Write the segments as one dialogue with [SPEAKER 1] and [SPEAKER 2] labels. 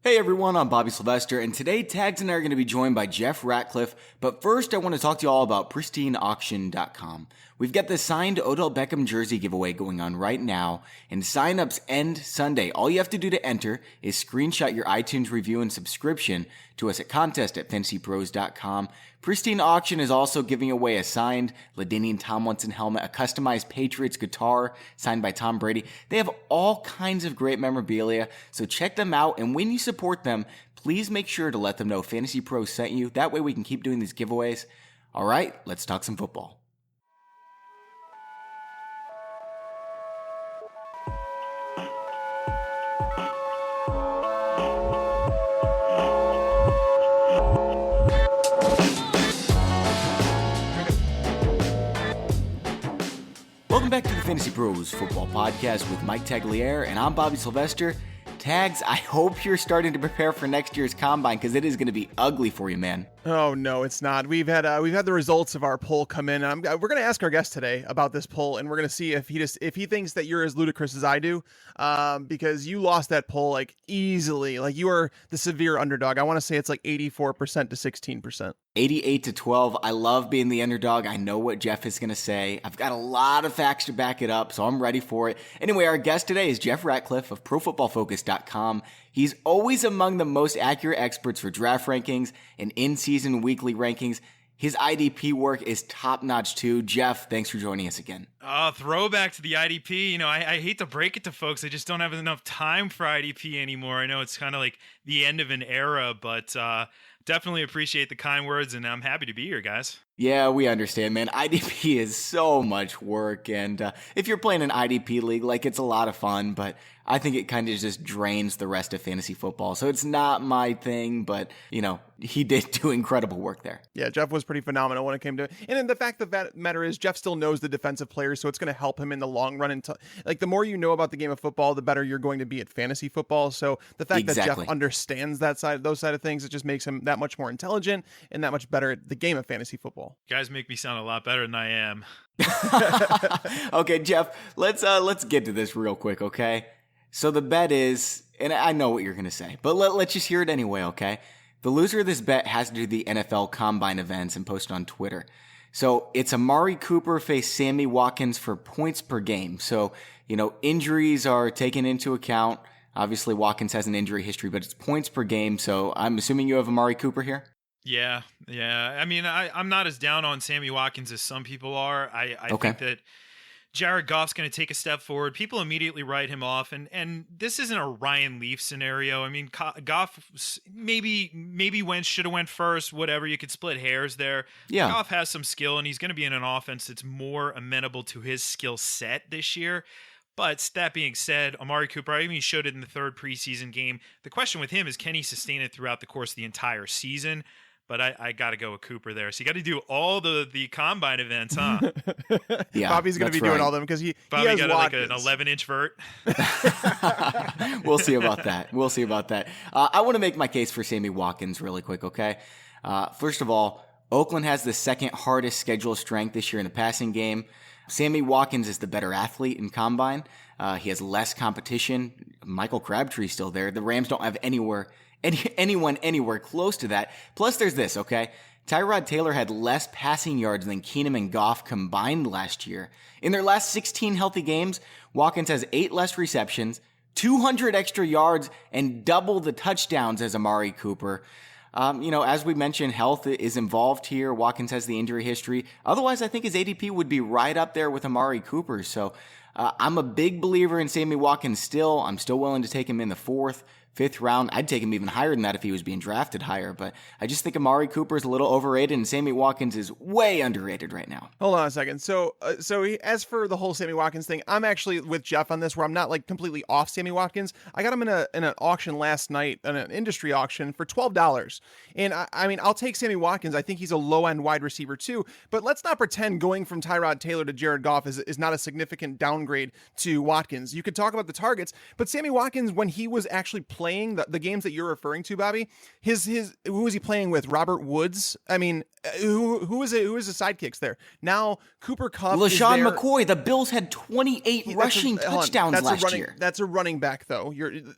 [SPEAKER 1] Hey everyone, I'm Bobby Sylvester, and today Tags and I are going to be joined by Jeff Ratcliffe. But first, I want to talk to you all about priseason.auction.com. We've got the signed Odell Beckham jersey giveaway going on right now, and signups end Sunday. All you have to do to enter is screenshot your iTunes review and subscription to us at contest@FantasyPros.com. Pristine Auction is also giving away a signed LaDainian Tomlinson helmet, a customized Patriots guitar signed by Tom Brady. They have all kinds of great memorabilia, so check them out. And when you support them, please make sure to let them know Fantasy Pros sent you. That way we can keep doing these giveaways. All right, let's talk some football. Welcome back to the Fantasy Pros Football Podcast with Mike Tagliere, and I'm Bobby Sylvester. Tags, I hope you're starting to prepare for next year's Combine because it is going to be ugly for you, man.
[SPEAKER 2] Oh no, it's not. We've had the results of our poll come in. We're going to ask our guest today about this poll, and we're going to see if he thinks that you're as ludicrous as I do, because you lost that poll like easily. Like you are the severe underdog. I want to say it's like 84% to 16%.
[SPEAKER 1] 88 to 12. I love being the underdog. I know what Jeff is going to say. I've got a lot of facts to back it up, so I'm ready for it. Anyway, our guest today is Jeff Ratcliffe of ProFootballFocus.com. He's always among the most accurate experts for draft rankings and in-season weekly rankings. His IDP work is top-notch too. Jeff, thanks for joining us again.
[SPEAKER 3] Throwback to the IDP. You know, I hate to break it to folks. I just don't have enough time for IDP anymore. I know it's kind of like the end of an era, but definitely appreciate the kind words, and I'm happy to be here, guys.
[SPEAKER 1] Yeah, we understand, man. IDP is so much work, and if you're playing an IDP league, like, it's a lot of fun, but I think it kind of just drains the rest of fantasy football. So it's not my thing, but, you know, he did do incredible work there.
[SPEAKER 2] Yeah, Jeff was pretty phenomenal when it came to it. And then the fact of that matter is Jeff still knows the defensive players, so it's going to help him in the long run. And like, the more you know about the game of football, the better you're going to be at fantasy football. So the fact that Jeff understands those side of things, it just makes him that much more intelligent and that much better at the game of fantasy football.
[SPEAKER 3] You guys make me sound a lot better than I am.
[SPEAKER 1] Okay, Jeff, let's get to this real quick, okay? So the bet is, and I know what you're going to say, but let's just hear it anyway, okay? The loser of this bet has to do the NFL Combine events and post on Twitter. So it's Amari Cooper face Sammy Watkins for points per game. So, you know, injuries are taken into account. Obviously, Watkins has an injury history, but it's points per game. So I'm assuming you have Amari Cooper here?
[SPEAKER 3] Yeah. I mean, I'm not as down on Sammy Watkins as some people are. I think that Jared Goff's going to take a step forward. People immediately write him off, and this isn't a Ryan Leaf scenario. I mean, Goff maybe should have went first. Whatever, you could split hairs there.
[SPEAKER 1] Yeah,
[SPEAKER 3] Goff has some skill, and he's going to be in an offense that's more amenable to his skill set this year. But that being said, Amari Cooper, I mean, he showed it in the third preseason game. The question with him is, can he sustain it throughout the course of the entire season? But I got to go with Cooper there. So you got to do all the Combine events, huh?
[SPEAKER 2] Yeah, Bobby's going to be doing all of them because he has
[SPEAKER 3] got like an 11-inch vert.
[SPEAKER 1] We'll see about that. I want to make my case for Sammy Watkins really quick, okay? First of all, Oakland has the second hardest schedule strength this year in the passing game. Sammy Watkins is the better athlete in Combine. He has less competition. Michael Crabtree's still there. The Rams don't have anyone anywhere close to that. Plus, there's this, okay? Tyrod Taylor had less passing yards than Keenum and Goff combined last year. In their last 16 healthy games, Watkins has 8 less receptions, 200 extra yards, and double the touchdowns as Amari Cooper. As we mentioned, health is involved here. Watkins has the injury history. Otherwise, I think his ADP would be right up there with Amari Cooper. So I'm a big believer in Sammy Watkins still. I'm still willing to take him in the 4th, 5th round. I'd take him even higher than that if he was being drafted higher. But I just think Amari Cooper is a little overrated, and Sammy Watkins is way underrated right now.
[SPEAKER 2] Hold on a second. So as for the whole Sammy Watkins thing, I'm actually with Jeff on this, where I'm not like completely off Sammy Watkins. I got him in an auction last night, an industry auction, for $12. And I mean, I'll take Sammy Watkins. I think he's a low-end wide receiver too. But let's not pretend going from Tyrod Taylor to Jared Goff is not a significant downgrade downgrade to Watkins. You could talk about the targets, but Sammy Watkins, when he was actually playing the games that you're referring to, Bobby, who was he playing with? Robert Woods? I mean, who was his sidekicks there? Now Cooper Kupp,
[SPEAKER 1] LaShawn McCoy. The Bills had 28 rushing touchdowns last year.
[SPEAKER 2] That's a running back, though.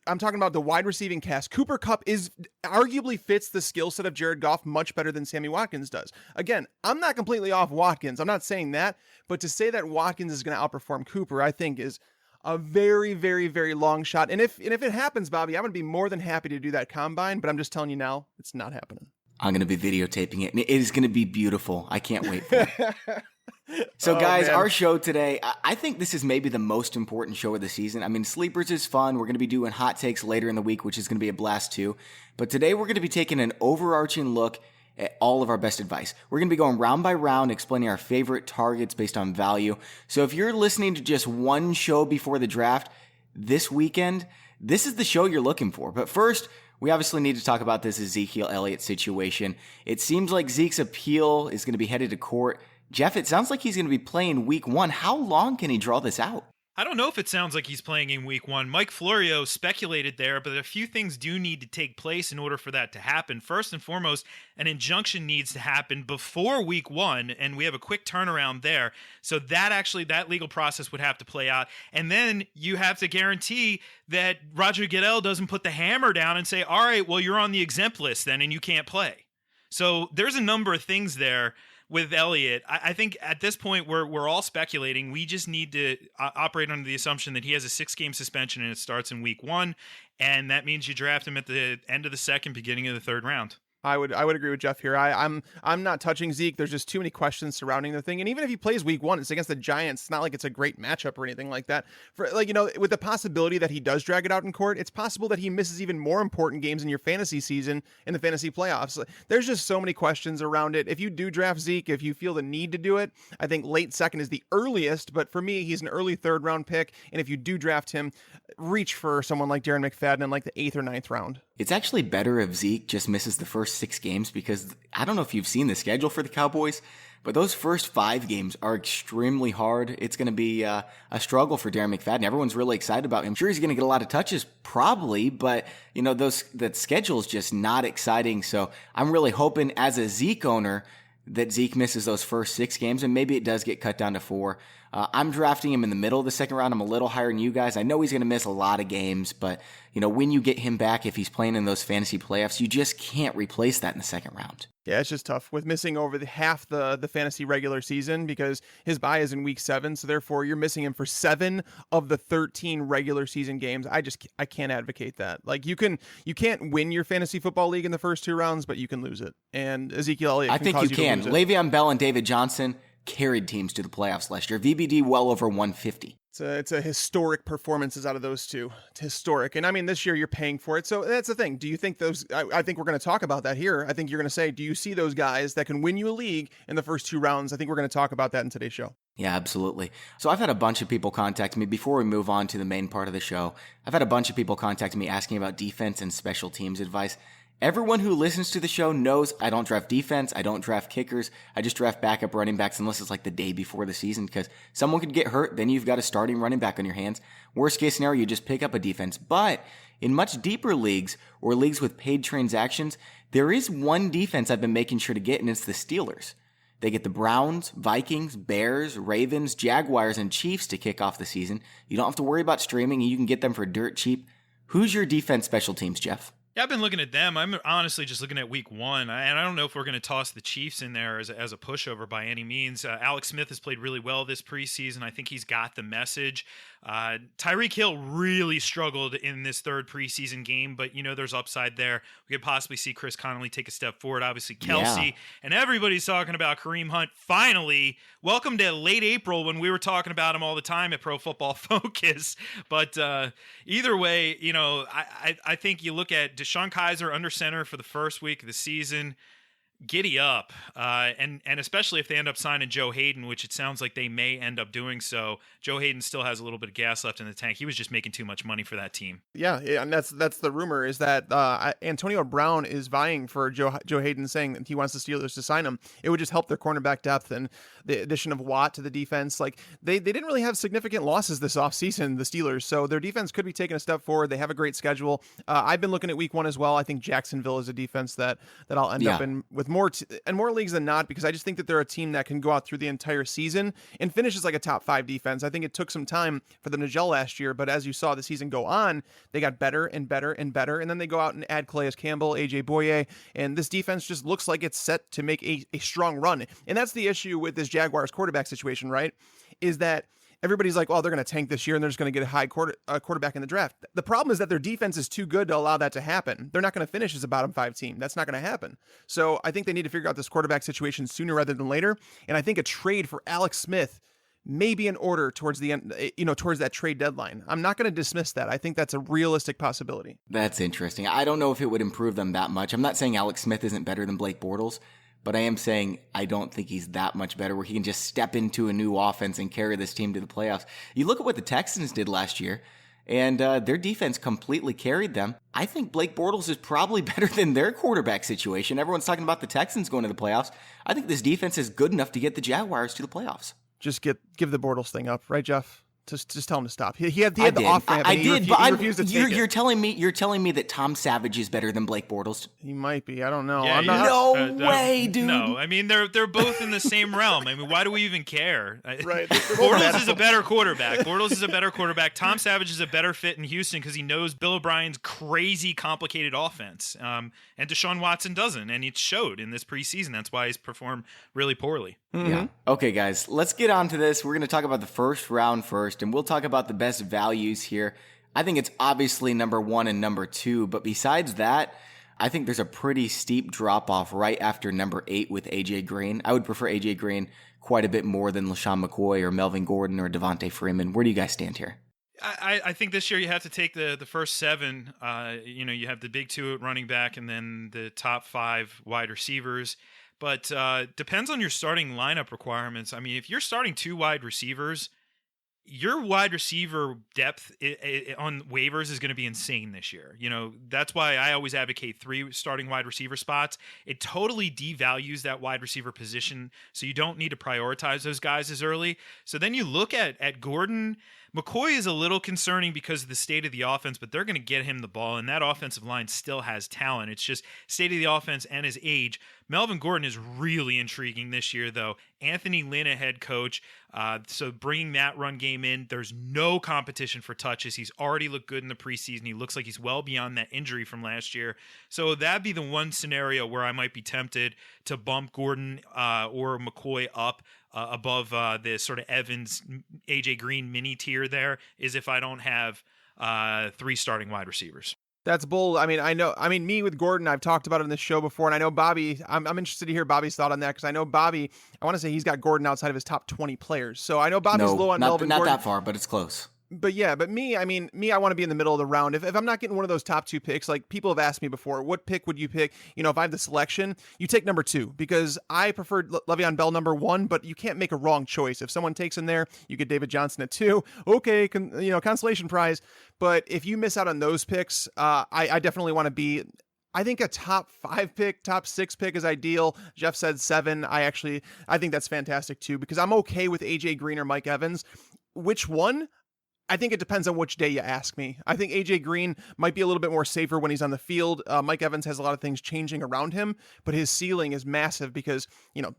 [SPEAKER 2] I'm talking about the wide receiving cast. Cooper Kupp arguably fits the skill set of Jared Goff much better than Sammy Watkins does. Again, I'm not completely off Watkins. I'm not saying that, but to say that Watkins is going to outperform Cooper, I think is a very, very, very long shot. And if it happens, Bobby, I'm going to be more than happy to do that combine, but I'm just telling you now, it's not happening.
[SPEAKER 1] I'm going to be videotaping it, and it is going to be beautiful. I can't wait for it. So, guys, our show today, I think this is maybe the most important show of the season. I mean, Sleepers is fun. We're going to be doing hot takes later in the week, which is going to be a blast too. But today we're going to be taking an overarching look at all of our best advice. We're going to be going round by round, explaining our favorite targets based on value. So if you're listening to just one show before the draft this weekend, this is the show you're looking for. But first, we obviously need to talk about this Ezekiel Elliott situation. It seems like Zeke's appeal is going to be headed to court. Jeff, it sounds like he's going to be playing week 1. How long can he draw this out?
[SPEAKER 3] I don't know if it sounds like he's playing in week 1. Mike Florio speculated there, but a few things do need to take place in order for that to happen. First and foremost, an injunction needs to happen before week 1, and we have a quick turnaround there. So that legal process would have to play out. And then you have to guarantee that Roger Goodell doesn't put the hammer down and say, all right, well, you're on the exempt list then, and you can't play. So there's a number of things there with Elliott. I think at this point we're all speculating. We just need to operate under the assumption that he has a 6-game suspension and it starts in week 1, and that means you draft him at the end of the second, beginning of the third round.
[SPEAKER 2] I would agree with Jeff here. I'm not touching Zeke. There's just too many questions surrounding the thing. And even if he plays week 1, it's against the Giants. It's not like it's a great matchup or anything like that. With the possibility that he does drag it out in court, it's possible that he misses even more important games in your fantasy season in the fantasy playoffs. There's just so many questions around it. If you do draft Zeke, if you feel the need to do it, I think late second is the earliest, but for me, he's an early third round pick. And if you do draft him, reach for someone like Darren McFadden in like the 8th or 9th round.
[SPEAKER 1] It's actually better if Zeke just misses the first 6 games, because I don't know if you've seen the schedule for the Cowboys, but those first 5 games are extremely hard. It's going to be a struggle for Darren McFadden. Everyone's really excited about him. I'm sure he's going to get a lot of touches, probably, but that schedule is just not exciting. So I'm really hoping as a Zeke owner that Zeke misses those first 6 games, and maybe it does get cut down to 4. I'm drafting him in the middle of the second round. I'm a little higher than you guys. I know he's going to miss a lot of games, but when you get him back, if he's playing in those fantasy playoffs, you just can't replace that in the second round.
[SPEAKER 2] Yeah, it's just tough with missing over half the fantasy regular season, because his bye is in week 7. So therefore you're missing him for 7 of the 13 regular season games. I can't advocate that. Like you can't win your fantasy football league in the first 2 rounds, but you can lose it. And Ezekiel Elliott,
[SPEAKER 1] I think you can. Le'Veon Bell and David Johnson carried teams to the playoffs last year. VBD well over 150.
[SPEAKER 2] It's a historic performances out of those two. It's historic. And I mean, this year you're paying for it. So that's the thing. Do you think I think we're going to talk about that here. I think you're going to say, do you see those guys that can win you a league in the first 2 rounds? I think we're going to talk about that in today's show.
[SPEAKER 1] Yeah, absolutely. So I've had a bunch of people contact me before we move on to the main part of the show. I've had a bunch of people contact me asking about defense and special teams advice. Everyone who listens to the show knows I don't draft defense. I don't draft kickers. I just draft backup running backs unless it's like the day before the season, because someone could get hurt. Then you've got a starting running back on your hands. Worst case scenario, you just pick up a defense. But in much deeper leagues or leagues with paid transactions, there is one defense I've been making sure to get, and it's the Steelers. They get the Browns, Vikings, Bears, Ravens, Jaguars, and Chiefs to kick off the season. You don't have to worry about streaming, and you can get them for dirt cheap. Who's your defense special teams, Jeff?
[SPEAKER 3] Yeah, I've been looking at them. I'm honestly just looking at week 1, and I don't know if we're going to toss the Chiefs in there as a pushover by any means. Alex Smith has played really well this preseason. I think he's got the message. Tyreek Hill really struggled in this 3rd preseason game, but there's upside there. We could possibly see Chris Connolly take a step forward. Obviously, Kelsey, and everybody's talking about Kareem Hunt. Finally, welcome to late April when we were talking about him all the time at Pro Football Focus. But either way, I think you look at Deshaun Kaiser under center for the first week of the season. giddy up. And especially if they end up signing Joe Hayden, which it sounds like they may end up doing so. Joe Hayden still has a little bit of gas left in the tank. He was just making too much money for that team.
[SPEAKER 2] Yeah, and that's the rumor, is that Antonio Brown is vying for Joe Hayden, saying that he wants the Steelers to sign him. It would just help their cornerback depth, and the addition of Watt to the defense. Like, they didn't really have significant losses this offseason, the Steelers, so their defense could be taking a step forward. They have a great schedule. I've been looking at week 1 as well. I think Jacksonville is a defense that I'll end up in with more leagues than not, because I just think that they're a team that can go out through the entire season and finish as like a top 5 defense. I think it took some time for them to gel last year, but as you saw the season go on, they got better and better and better, and then they go out and add Calais Campbell, AJ Boye, and this defense just looks like it's set to make a strong run. And that's the issue with this Jaguars quarterback situation, right? Is that everybody's like, well, they're going to tank this year and they're just going to get a high quarterback in the draft. The problem is that their defense is too good to allow that to happen. They're not going to finish as a bottom 5 team. That's not going to happen. So I think they need to figure out this quarterback situation sooner rather than later. And I think a trade for Alex Smith may be in order towards the end, towards that trade deadline. I'm not going to dismiss that. I think that's a realistic possibility.
[SPEAKER 1] That's interesting. I don't know if it would improve them that much. I'm not saying Alex Smith isn't better than Blake Bortles, but I am saying I don't think he's that much better where he can just step into a new offense and carry this team to the playoffs. You look at what the Texans did last year, and their defense completely carried them. I think Blake Bortles is probably better than their quarterback situation. Everyone's talking about the Texans going to the playoffs. I think this defense is good enough to get the Jaguars to the playoffs.
[SPEAKER 2] Just give the Bortles thing up, right, Jeff? Just tell him to stop. He had the off ramp.
[SPEAKER 1] I did,
[SPEAKER 2] but he refused to take it.
[SPEAKER 1] You're telling me that Tom Savage is better than Blake Bortles?
[SPEAKER 2] He might be. I don't know.
[SPEAKER 3] Yeah,
[SPEAKER 1] no way, dude.
[SPEAKER 3] No, I mean they're both in the same realm. I mean, why do we even care?
[SPEAKER 2] Right.
[SPEAKER 3] Bortles is a better quarterback. Bortles is a better quarterback. Tom Savage is a better fit in Houston because he knows Bill O'Brien's crazy, complicated offense, and Deshaun Watson doesn't, and it showed in this preseason. That's why he's performed really poorly.
[SPEAKER 2] Mm-hmm.
[SPEAKER 1] Yeah. Okay, guys, let's get on to this. We're going to talk about the first round first, and we'll talk about the best values here. I think it's obviously number 1 and number 2, but besides that, I think there's a pretty steep drop-off right after number 8 with A.J. Green. I would prefer A.J. Green quite a bit more than LaShawn McCoy or Melvin Gordon or Devontae Freeman. Where do you guys stand here?
[SPEAKER 3] I think this year you have to take the first 7. You have the big 2 at running back and then the top 5 wide receivers. But depends on your starting lineup requirements. I mean, if you're starting 2 wide receivers, your wide receiver depth on waivers is going to be insane this year. That's why I always advocate 3 starting wide receiver spots. It totally devalues that wide receiver position, so you don't need to prioritize those guys as early. So then you look at Gordon. McCoy is a little concerning because of the state of the offense, but they're going to get him the ball, and that offensive line still has talent. It's just state of the offense and his age. Melvin Gordon is really intriguing this year, though. Anthony Lynn, a head coach, so bringing that run game in, there's no competition for touches. He's already looked good in the preseason. He looks like he's well beyond that injury from last year. So that'd be the one scenario where I might be tempted to bump Gordon or McCoy up above the sort of Evans, AJ Green mini tier there, is if I don't have 3 starting wide receivers.
[SPEAKER 2] That's bold. I mean, me with Gordon, I've talked about it in this show before, and I know Bobby, I'm interested to hear Bobby's thought on that, because I know Bobby, I want to say he's got Gordon outside of his top 20 players. So I know Bobby's low on Melvin Gordon.
[SPEAKER 1] Not that far, but it's close.
[SPEAKER 2] But me, I want to be in the middle of the round. If I'm not getting one of those top 2 picks, like people have asked me before, what pick would you pick? If I have the selection, you take number 2, because I preferred Le'Veon Bell number 1, but you can't make a wrong choice. If someone takes him there, you get David Johnson at 2. Okay, consolation prize. But if you miss out on those picks, I definitely want to be. I think a top 5 pick, top 6 pick is ideal. Jeff said 7. I think that's fantastic too, because I'm okay with AJ Green or Mike Evans. Which one? I think it depends on which day you ask me. I think AJ Green might be a little bit more safer when he's on the field. Mike Evans has a lot of things changing around him, but his ceiling is massive because,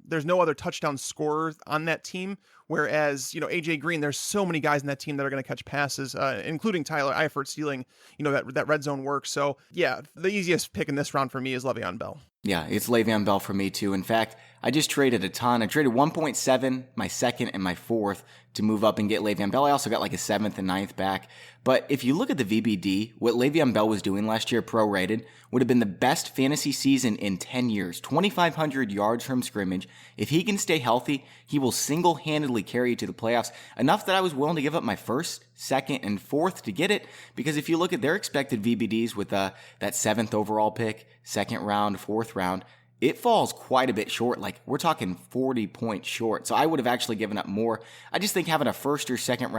[SPEAKER 2] there's no other touchdown scorer on that team. Whereas, AJ Green, there's so many guys in that team that are going to catch passes, including Tyler Eifert stealing, that red zone work. So yeah, the easiest pick in this round for me is Le'Veon Bell.
[SPEAKER 1] Yeah, it's Le'Veon Bell for me too. In fact, I just traded a ton. I traded 1.7, my 2nd and my 4th to move up and get Le'Veon Bell. I also got like a 7th and 9th back. But if you look at the VBD, what Le'Veon Bell was doing last year, prorated, would have been the best fantasy season in 10 years. 2,500 yards from scrimmage. If he can stay healthy, he will single-handedly carry you to the playoffs. Enough that I was willing to give up my 1st, 2nd, and 4th to get it. Because if you look at their expected VBDs with that 7th overall pick, 2nd round, 4th round, it falls quite a bit short. Like, we're talking 40 points short. So I would have actually given up more. I just think having a first or second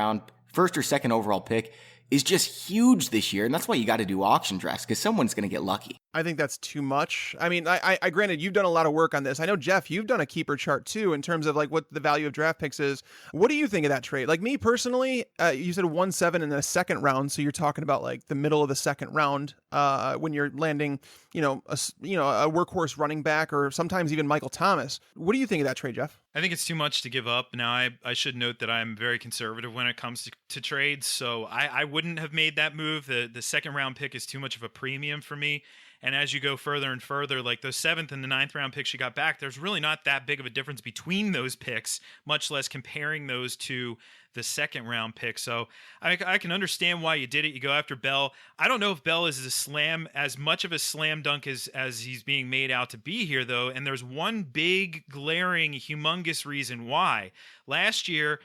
[SPEAKER 1] overall pick is just huge this year. And that's why you got to do auction drafts, because someone's going to get lucky.
[SPEAKER 2] I think that's too much. I mean, I granted, you've done a lot of work on this. I know, Jeff, you've done a keeper chart too, in terms of like what the value of draft picks is. What do you think of that trade? Like, me personally, you said 1-7 in the second round. So you're talking about like the middle of the second round, when you're landing, a workhorse running back, or sometimes even Michael Thomas. What do you think of that trade, Jeff?
[SPEAKER 3] I think it's too much to give up. Now, I should note that I'm very conservative when it comes to trades, so I wouldn't have made that move. The second round pick is too much of a premium for me. And as you go further and further, like those 7th and the 9th round picks you got back, there's really not that big of a difference between those picks, much less comparing those to the second round pick. So I can understand why you did it. You go after Bell. I don't know if Bell is as much of a slam dunk as he's being made out to be here, though. And there's one big, glaring, humongous reason why. Last year,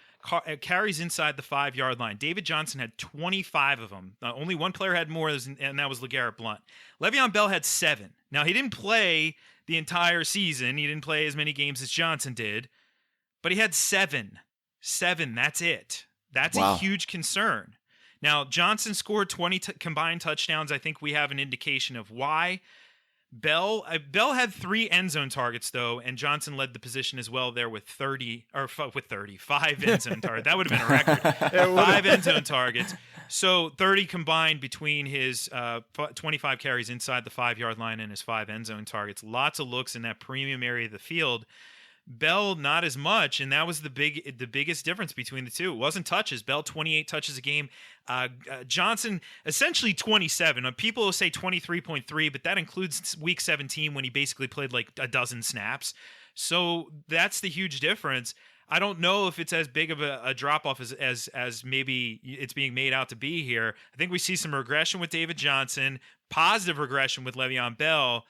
[SPEAKER 3] carries inside the 5-yard line. David Johnson had 25 of them. Only one player had more, and that was LeGarrette Blount. Le'Veon Bell had 7. Now, he didn't play the entire season. He didn't play as many games as Johnson did, but he had 7. 7, that's it. That's a huge concern. Now, Johnson scored 20 combined touchdowns. I think we have an indication of why. Bell had 3 end zone targets, though, and Johnson led the position as well there with 5 end zone targets. That would have been a record. 5 end zone targets. So 30 combined between his 25 carries inside the 5-yard line and his 5 end zone targets. Lots of looks in that premium area of the field. Bell, not as much, and that was the biggest difference between the two. It wasn't touches. Bell, 28 touches a game. Johnson, essentially 27. People will say 23.3, but that includes week 17 when he basically played like a dozen snaps. So that's the huge difference. I don't know if it's as big of a drop-off as maybe it's being made out to be here. I think we see some regression with David Johnson, positive regression with Le'Veon Bell.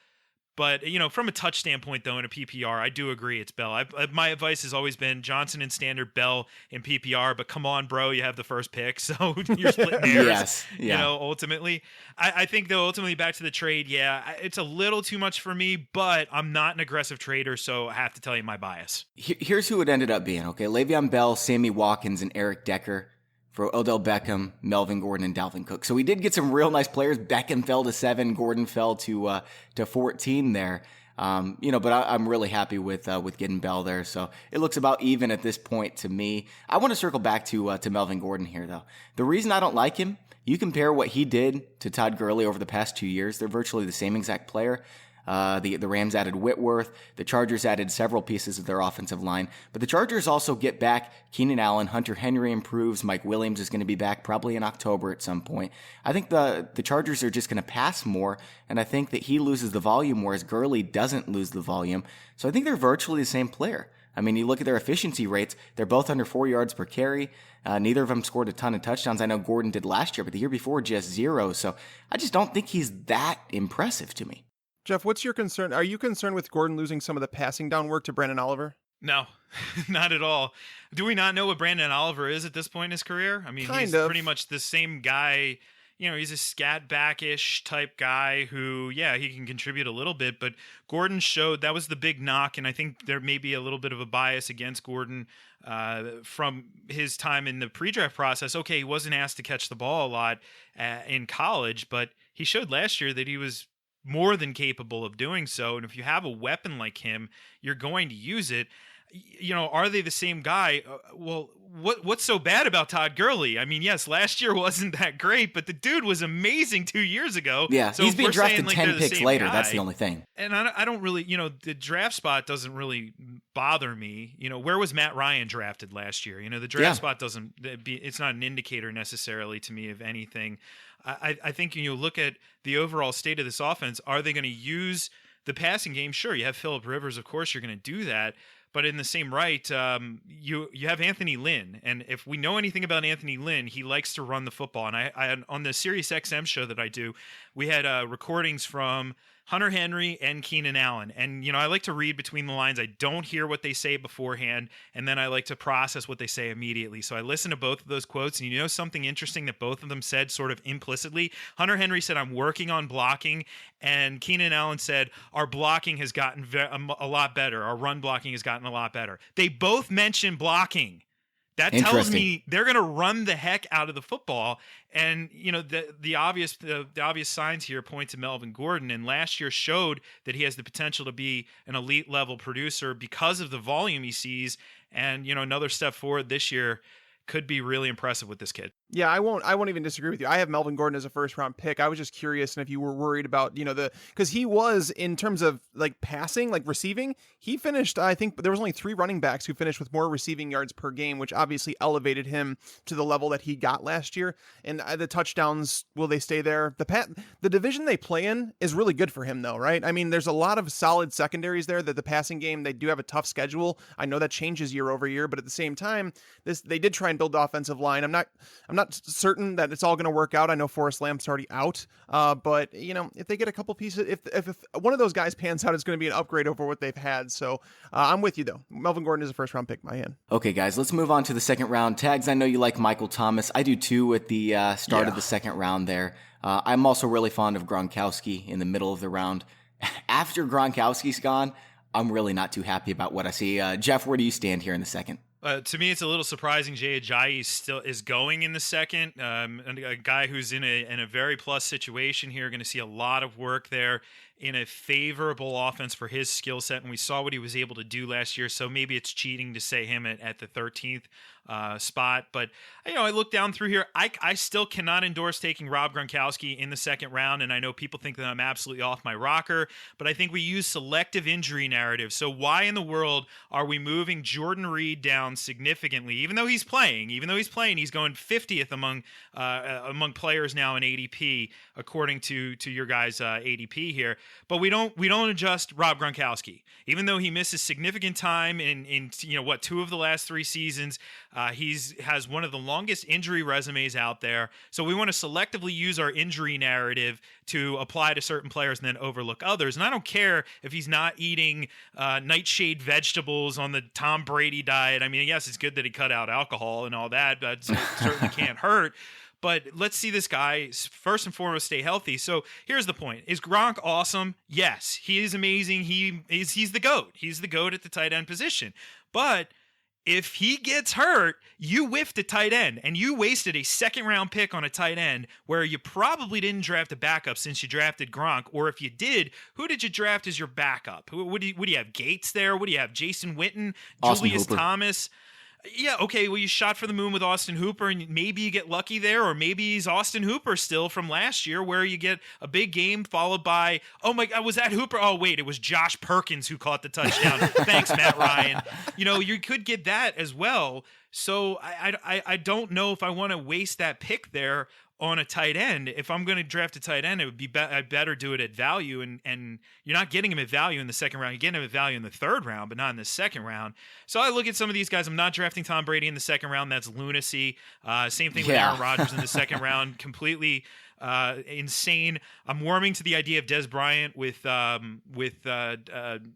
[SPEAKER 3] But, from a touch standpoint, though, in a PPR, I do agree it's Bell. My advice has always been Johnson in standard, Bell in PPR. But come on, bro, you have the first pick, so you're splitting hairs.
[SPEAKER 1] Yes, yeah.
[SPEAKER 3] Ultimately. I think, though, ultimately back to the trade, it's a little too much for me, but I'm not an aggressive trader, so I have to tell you my bias.
[SPEAKER 1] Here's who it ended up being, okay? Le'Veon Bell, Sammy Watkins, and Eric Decker for Odell Beckham, Melvin Gordon, and Dalvin Cook. So we did get some real nice players. Beckham fell to 7, Gordon fell to 14 there. But I'm really happy with getting Bell there. So it looks about even at this point to me. I want to circle back to Melvin Gordon here, though. The reason I don't like him, you compare what he did to Todd Gurley over the past 2 years. They're virtually the same exact player. The Rams added Whitworth. The Chargers added several pieces of their offensive line. But the Chargers also get back Keenan Allen. Hunter Henry improves. Mike Williams is going to be back probably in October at some point. I think the Chargers are just going to pass more, and I think that he loses the volume, whereas Gurley doesn't lose the volume. So I think they're virtually the same player. I mean, you look at their efficiency rates, they're both under 4 yards per carry. Neither of them scored a ton of touchdowns. I know Gordon did last year, but the year before, just 0. So I just don't think he's that impressive to me.
[SPEAKER 2] Jeff, what's your concern? Are you concerned with Gordon losing some of the passing down work to Brandon Oliver?
[SPEAKER 3] No, not at all. Do we not know what Brandon Oliver is at this point in his career? I mean, he's pretty much the same guy. He's a scat back-ish type guy who, he can contribute a little bit, but Gordon showed that was the big knock, and I think there may be a little bit of a bias against Gordon from his time in the pre-draft process. Okay, he wasn't asked to catch the ball a lot in college, but he showed last year that he was more than capable of doing so. And if you have a weapon like him, you're going to use it. Are they the same guy? What's so bad about Todd Gurley? I mean, yes, last year wasn't that great, but the dude was amazing 2 years ago.
[SPEAKER 1] Yeah,
[SPEAKER 3] so
[SPEAKER 1] he's being drafted 10 picks later.
[SPEAKER 3] Guy,
[SPEAKER 1] that's the only thing.
[SPEAKER 3] And I don't really, the draft spot doesn't really bother me. Where was Matt Ryan drafted last year? The draft spot it's not an indicator necessarily to me of anything. I think when you look at the overall state of this offense, are they going to use the passing game? Sure, you have Phillip Rivers, of course you're going to do that. But in the same right, you have Anthony Lynn. And if we know anything about Anthony Lynn, he likes to run the football. And I on the Sirius XM show that I do, we had recordings from Hunter Henry and Keenan Allen. And, I like to read between the lines. I don't hear what they say beforehand, and then I like to process what they say immediately. So I listen to both of those quotes, and something interesting that both of them said sort of implicitly? Hunter Henry said, "I'm working on blocking," and Keenan Allen said, "Our blocking has gotten a lot better. Our run blocking has gotten a lot better." They both mentioned blocking. That tells me they're going to run the heck out of the football. And, the obvious signs here point to Melvin Gordon. And last year showed that he has the potential to be an elite level producer because of the volume he sees. And, another step forward this year could be really impressive with this kid.
[SPEAKER 2] Yeah, I won't even disagree with you. I have Melvin Gordon as a first round pick. I was just curious, and if you were worried about, because he was, in terms of like passing, like receiving, he finished, I think there was only 3 running backs who finished with more receiving yards per game, which obviously elevated him to the level that he got last year. And the touchdowns, will they stay there? The division they play in is really good for him though, right? I mean, there's a lot of solid secondaries there. That the passing game, they do have a tough schedule. I know that changes year over year, but at the same time, they did try and build the offensive line. I'm not certain that it's all going to work out. I know Forrest Lamp's already out, but if they get a couple pieces, if one of those guys pans out, it's going to be an upgrade over what they've had. So I'm with you though. Melvin Gordon is a first round pick in my hand.
[SPEAKER 1] Okay, guys, let's move on to the second round. Tags, I know you like Michael Thomas. I do too at the start of the second round there. I'm also really fond of Gronkowski in the middle of the round. After Gronkowski's gone, I'm really not too happy about what I see. Jeff, where do you stand here in the second?
[SPEAKER 3] To me, it's a little surprising. Jay Ajayi still is going in the second. A guy who's in a very plus situation here, going to see a lot of work there in a favorable offense for his skill set. And we saw what he was able to do last year. So maybe it's cheating to say him at the 13th spot. But, I look down through here. I still cannot endorse taking Rob Gronkowski in the second round. And I know people think that I'm absolutely off my rocker, but I think we use selective injury narrative. So why in the world are we moving Jordan Reed down significantly? Even though he's playing, he's going 50th among players now in ADP, according to your guys' ADP here. But we don't adjust Rob Gronkowski, even though he misses significant time in 2 of the last 3 seasons. Has one of the longest injury resumes out there. So we want to selectively use our injury narrative to apply to certain players and then overlook others. And I don't care if he's not eating nightshade vegetables on the Tom Brady diet. I mean, yes, it's good that he cut out alcohol and all that, but it certainly can't hurt. But let's see this guy, first and foremost, stay healthy. So here's the point. Is Gronk awesome? Yes, he is amazing. He's the GOAT. He's the GOAT at the tight end position. But if he gets hurt, you whiffed a tight end, and you wasted a second-round pick on a tight end where you probably didn't draft a backup since you drafted Gronk. Or if you did, who did you draft as your backup? Would you have Gates there? Would you have Jason Witten, Julius Thomas? Yeah, okay, well, you shot for the moon with Austin Hooper, and maybe you get lucky there, or maybe he's Austin Hooper still from last year, where you get a big game followed by, oh my God, was that Hooper? Oh, wait, it was Josh Perkins who caught the touchdown. Thanks, Matt Ryan. You could get that as well. So I don't know if I want to waste that pick there on a tight end. If I'm going to draft a tight end, it would be I'd better do it at value, and you're not getting him at value in the second round. You're getting him at value in the third round, but not in the second round. So I look at some of these guys. I'm not drafting Tom Brady in the second round. That's lunacy. Same thing with Aaron Rodgers in the second round. Completely insane. I'm warming to the idea of Des Bryant with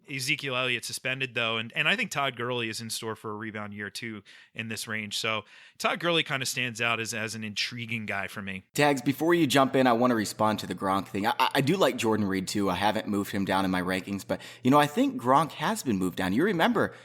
[SPEAKER 3] Ezekiel Elliott suspended though, and I think Todd Gurley is in store for a rebound year too in this range. So Todd Gurley kind of stands out as an intriguing guy for me.
[SPEAKER 1] Tags, before you jump in, I want to respond to the Gronk thing. I do like Jordan Reed too. I haven't moved him down in my rankings, but I think Gronk has been moved down. You remember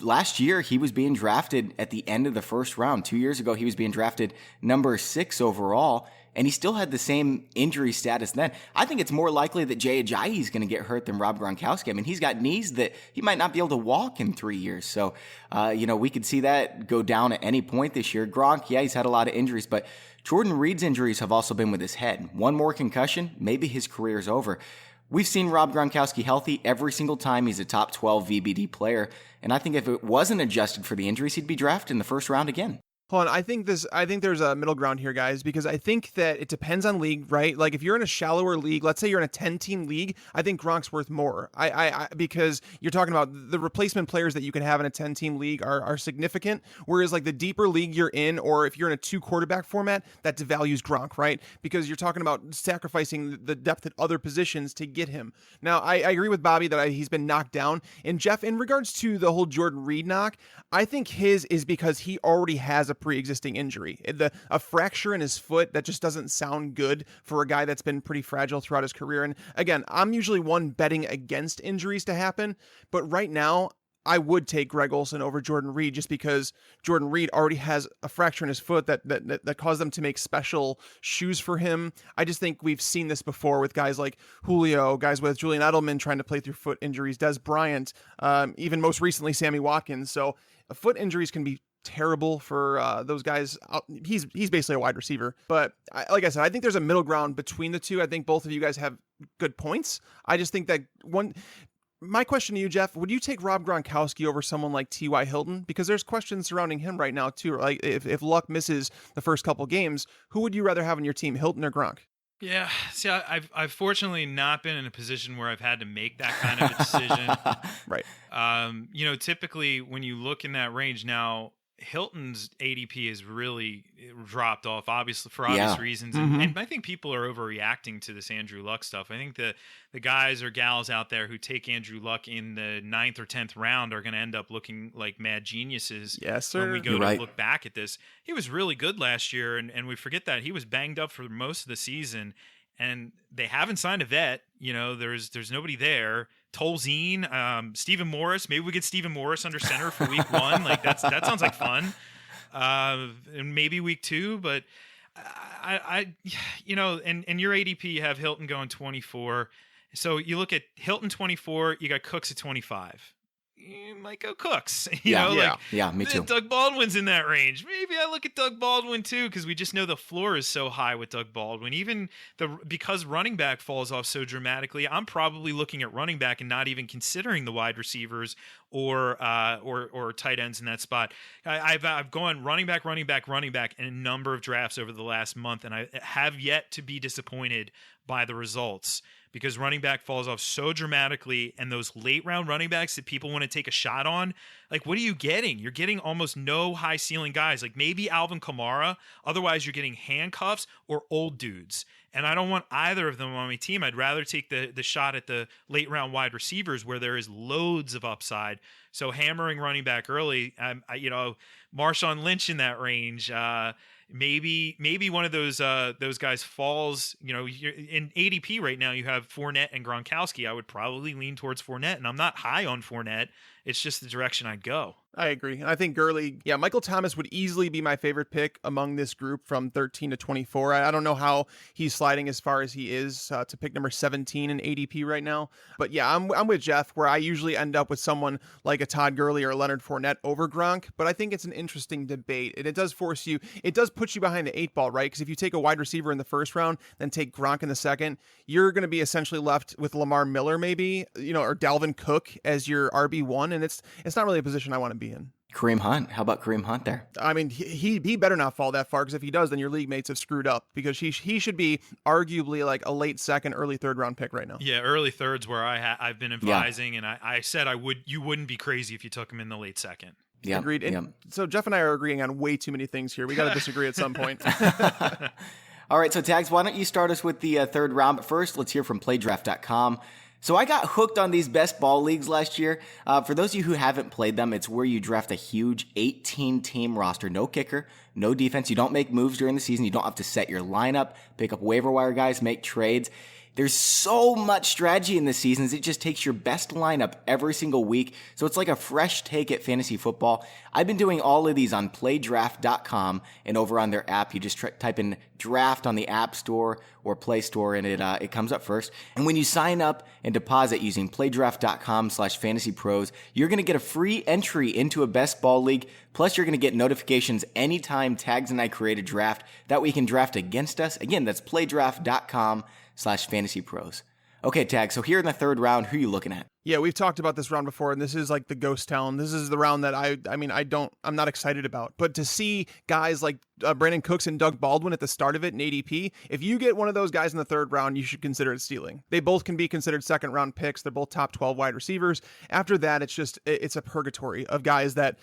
[SPEAKER 1] last year, he was being drafted at the end of the first round. 2 years ago, he was being drafted number 6 overall, and he still had the same injury status then. I think it's more likely that Jay Ajayi is going to get hurt than Rob Gronkowski. I mean, he's got knees that he might not be able to walk in 3 years. So, we could see that go down at any point this year. Gronk, he's had a lot of injuries, but Jordan Reed's injuries have also been with his head. One more concussion, maybe his career's over. We've seen Rob Gronkowski healthy every single time he's a top 12 VBD player, and I think if it wasn't adjusted for the injuries, he'd be drafted in the first round again.
[SPEAKER 2] Hold on, I think there's a middle ground here, guys, because I think that it depends on league, right? Like if you're in a shallower league, let's say you're in a 10-team league, I think Gronk's worth more. I because you're talking about the replacement players that you can have in a 10-team league are significant, whereas like the deeper league you're in, or if you're in a 2-quarterback format, that devalues Gronk, right? Because you're talking about sacrificing the depth at other positions to get him. Now, I agree with Bobby that he's been knocked down. And Jeff, in regards to the whole Jordan Reed knock, I think his is because he already has a pre-existing injury. A fracture in his foot, that just doesn't sound good for a guy that's been pretty fragile throughout his career. And again, I'm usually one betting against injuries to happen, but right now I would take Greg Olsen over Jordan Reed just because Jordan Reed already has a fracture in his foot that caused them to make special shoes for him. I just think we've seen this before with guys like Julio, guys with Julian Edelman trying to play through foot injuries, Des Bryant, even most recently Sammy Watkins. So foot injuries can be terrible for those guys. He's basically a wide receiver, but like I said, I think there's a middle ground between the two. I think both of you guys have good points. I just think that my question to you, Jeff, would you take Rob Gronkowski over someone like T.Y. Hilton? Because there's questions surrounding him right now too. Like if Luck misses the first couple games, who would you rather have on your team, Hilton or Gronk?
[SPEAKER 3] Yeah, see, I've fortunately not been in a position where I've had to make that kind of a decision.
[SPEAKER 2] Right.
[SPEAKER 3] Typically when you look in that range now, Hilton's ADP has really dropped off, obviously for obvious reasons, and I think people are overreacting to this Andrew Luck stuff. I think the guys or gals out there who take Andrew Luck in the 9th or 10th round are going to end up looking like mad geniuses.
[SPEAKER 2] Yes, sir.
[SPEAKER 3] When we go to look back at this, he was really good last year, and we forget that he was banged up for most of the season. And they haven't signed a vet. There's nobody there. Tolzien, Stephen Morris. Maybe we get Stephen Morris under center for week 1. Like that sounds like fun. And maybe week 2, but and your ADP, you have Hilton going 24. So you look at Hilton 24, you got Cooks at 25. You might go Cooks.
[SPEAKER 1] Yeah, me too.
[SPEAKER 3] Doug Baldwin's in that range. Maybe I look at Doug Baldwin too, because we just know the floor is so high with Doug Baldwin. Even because running back falls off so dramatically, I'm probably looking at running back and not even considering the wide receivers or tight ends in that spot. I've gone running back in a number of drafts over the last month, and I have yet to be disappointed by the results. Because running back falls off so dramatically, and those late round running backs that people want to take a shot on, like, what are you getting? You're getting almost no high ceiling guys, like maybe Alvin Kamara. Otherwise, you're getting handcuffs or old dudes. And I don't want either of them on my team. I'd rather take the shot at the late round wide receivers where there is loads of upside. So hammering running back early, Marshawn Lynch in that range. Maybe one of those guys falls. In ADP right now, you have Fournette and Gronkowski. I would probably lean towards Fournette, and I'm not high on Fournette. It's just the direction I'd go.
[SPEAKER 2] I agree. And I think Gurley, Michael Thomas would easily be my favorite pick among this group from 13 to 24. I don't know how he's sliding as far as he is to pick number 17 in ADP right now. But yeah, I'm with Jeff, where I usually end up with someone like a Todd Gurley or a Leonard Fournette over Gronk. But I think it's an interesting debate. And it does put you behind the 8 ball, right? Because if you take a wide receiver in the first round, then take Gronk in the second, you're going to be essentially left with Lamar Miller maybe, or Dalvin Cook as your RB1. And it's not really a position I want to be in.
[SPEAKER 1] Kareem Hunt. How about Kareem Hunt there?
[SPEAKER 2] I mean, he better not fall that far, because if he does, then your league mates have screwed up, because he should be arguably like a late second, early third round pick right now.
[SPEAKER 3] Yeah, early thirds where I've been advising, and I said you wouldn't be crazy if you took him in the late second.
[SPEAKER 1] Yeah,
[SPEAKER 2] agreed. And so Jeff and I are agreeing on way too many things here. We got to disagree at some point.
[SPEAKER 1] All right, so Tags, why don't you start us with the third round? But first, let's hear from PlayDraft.com. So I got hooked on these best ball leagues last year. For those of you who haven't played them, it's where you draft a huge 18-team roster. No kicker, no defense. You don't make moves during the season. You don't have to set your lineup, pick up waiver wire guys, make trades. There's so much strategy in this season. It just takes your best lineup every single week. So it's like a fresh take at fantasy football. I've been doing all of these on playdraft.com, and over on their app, you just type in draft on the App Store or Play Store, and it comes up first. And when you sign up and deposit using playdraft.com/fantasypros, you're going to get a free entry into a best ball league. Plus, you're going to get notifications anytime Tags and I create a draft that we can draft against us. Again, that's playdraft.com/fantasypros. Okay, Tag, so here in the third round, who are you looking at?
[SPEAKER 2] Yeah, we've talked about this round before, and this is like the ghost town. This is the round that I'm not excited about. But to see guys like Brandon Cooks and Doug Baldwin at the start of it in ADP, if you get one of those guys in the third round, you should consider it stealing. They both can be considered second round picks. They're both top 12 wide receivers. After that, it's a purgatory of guys that,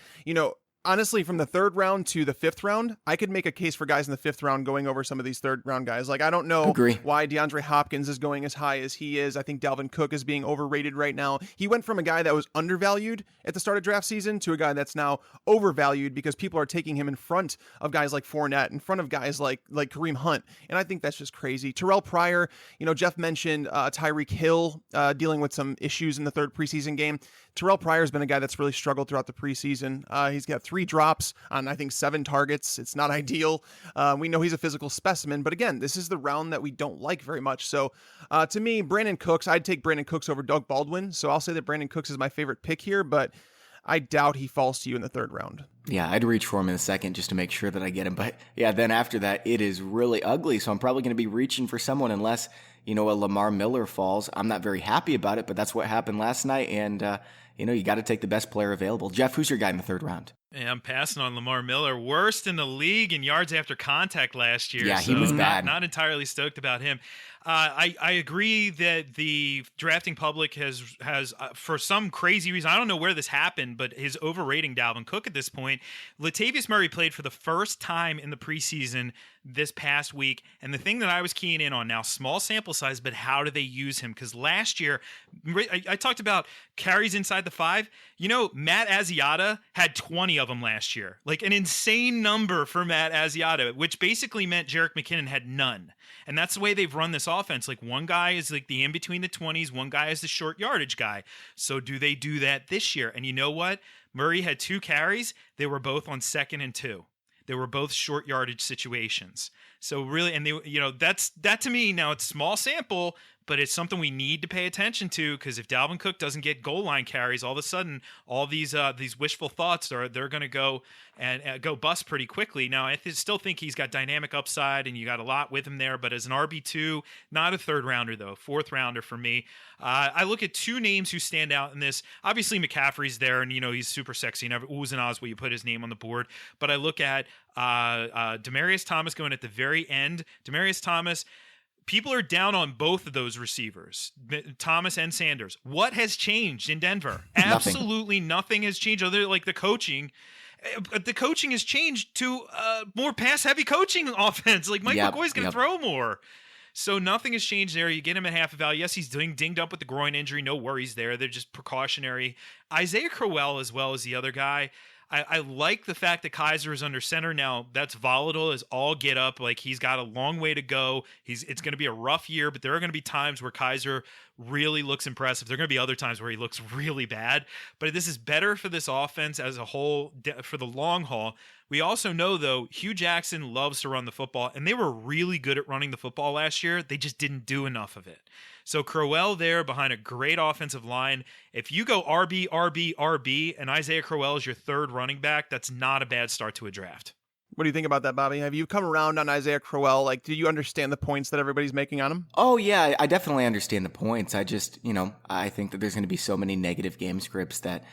[SPEAKER 2] honestly, from the third round to the fifth round, I could make a case for guys in the fifth round going over some of these third round guys. Like, I don't know why DeAndre Hopkins is going as high as he is. I think Dalvin Cook is being overrated right now. He went from a guy that was undervalued at the start of draft season to a guy that's now overvalued because people are taking him in front of guys like Fournette, in front of guys like Kareem Hunt. And I think that's just crazy. Terrell Pryor, Jeff mentioned Tyreek Hill dealing with some issues in the third preseason game. Terrell Pryor has been a guy that's really struggled throughout the preseason. He's got 3 drops on, I think, 7 targets. It's not ideal. We know he's a physical specimen, but again, this is the round that we don't like very much. So to me, Brandon Cooks, I'd take Brandon Cooks over Doug Baldwin. So I'll say that Brandon Cooks is my favorite pick here, but I doubt he falls to you in the third round.
[SPEAKER 1] Yeah, I'd reach for him in the second just to make sure that I get him. But yeah, then after that, it is really ugly. So I'm probably going to be reaching for someone unless, a Lamar Miller falls. I'm not very happy about it, but that's what happened last night. And, you got to take the best player available. Jeff, who's your guy in the third round?
[SPEAKER 3] Yeah, I'm passing on Lamar Miller. Worst in the league in yards after contact last year.
[SPEAKER 1] Yeah, he was bad.
[SPEAKER 3] Not entirely stoked about him. I agree that the drafting public has for some crazy reason, I don't know where this happened, but is overrating Dalvin Cook at this point. Latavius Murray played for the first time in the preseason this past week, and the thing that I was keying in on now, small sample size, but how do they use him? Because last year, I talked about carries inside the 5. Matt Asiata had 20 of them last year, like an insane number for Matt Asiata, which basically meant Jerick McKinnon had none. And that's the way they've run this offense. Like, one guy is like the in between the 20s, one guy is the short yardage guy. So do they do that this year? And you know what? Murray had 2 carries. They were both on 2nd and 2. They were both short yardage situations. So really, and that to me, now it's small sample, but it's something we need to pay attention to, because if Dalvin Cook doesn't get goal line carries, all of a sudden, all these wishful thoughts they're going to go and go bust pretty quickly. Now, I still think he's got dynamic upside, and you got a lot with him there. But as an RB2, not a third rounder though, 4th rounder for me. I look at 2 names who stand out in this. Obviously, McCaffrey's there, and he's super sexy. Never oohs and ahs when you put his name on the board. But I look at Demaryius Thomas going at the very end. Demaryius Thomas. People are down on both of those receivers, Thomas and Sanders. What has changed in Denver? Absolutely nothing has changed other than like the coaching. The coaching has changed to more pass-heavy coaching offense. Like Mike McCoy's going to throw more. So nothing has changed there. You get him at half a value. Yes, he's dinged up with the groin injury. No worries there. They're just precautionary. Isaiah Crowell as well as the other guy. I like the fact that Kaiser is under center now. That's volatile as all get up. Like, he's got a long way to go. It's going to be a rough year, but there are going to be times where Kaiser really looks impressive. There are going to be other times where he looks really bad. But this is better for this offense as a whole for the long haul. We also know, though, Hugh Jackson loves to run the football, and they were really good at running the football last year. They just didn't do enough of it. So Crowell there behind a great offensive line. If you go RB, RB, RB, and Isaiah Crowell is your 3rd running back, that's not a bad start to a draft.
[SPEAKER 2] What do you think about that, Bobby? Have you come around on Isaiah Crowell? Like, do you understand the points that everybody's making on him?
[SPEAKER 1] Oh, yeah, I definitely understand the points. I just, I think that there's going to be so many negative game scripts that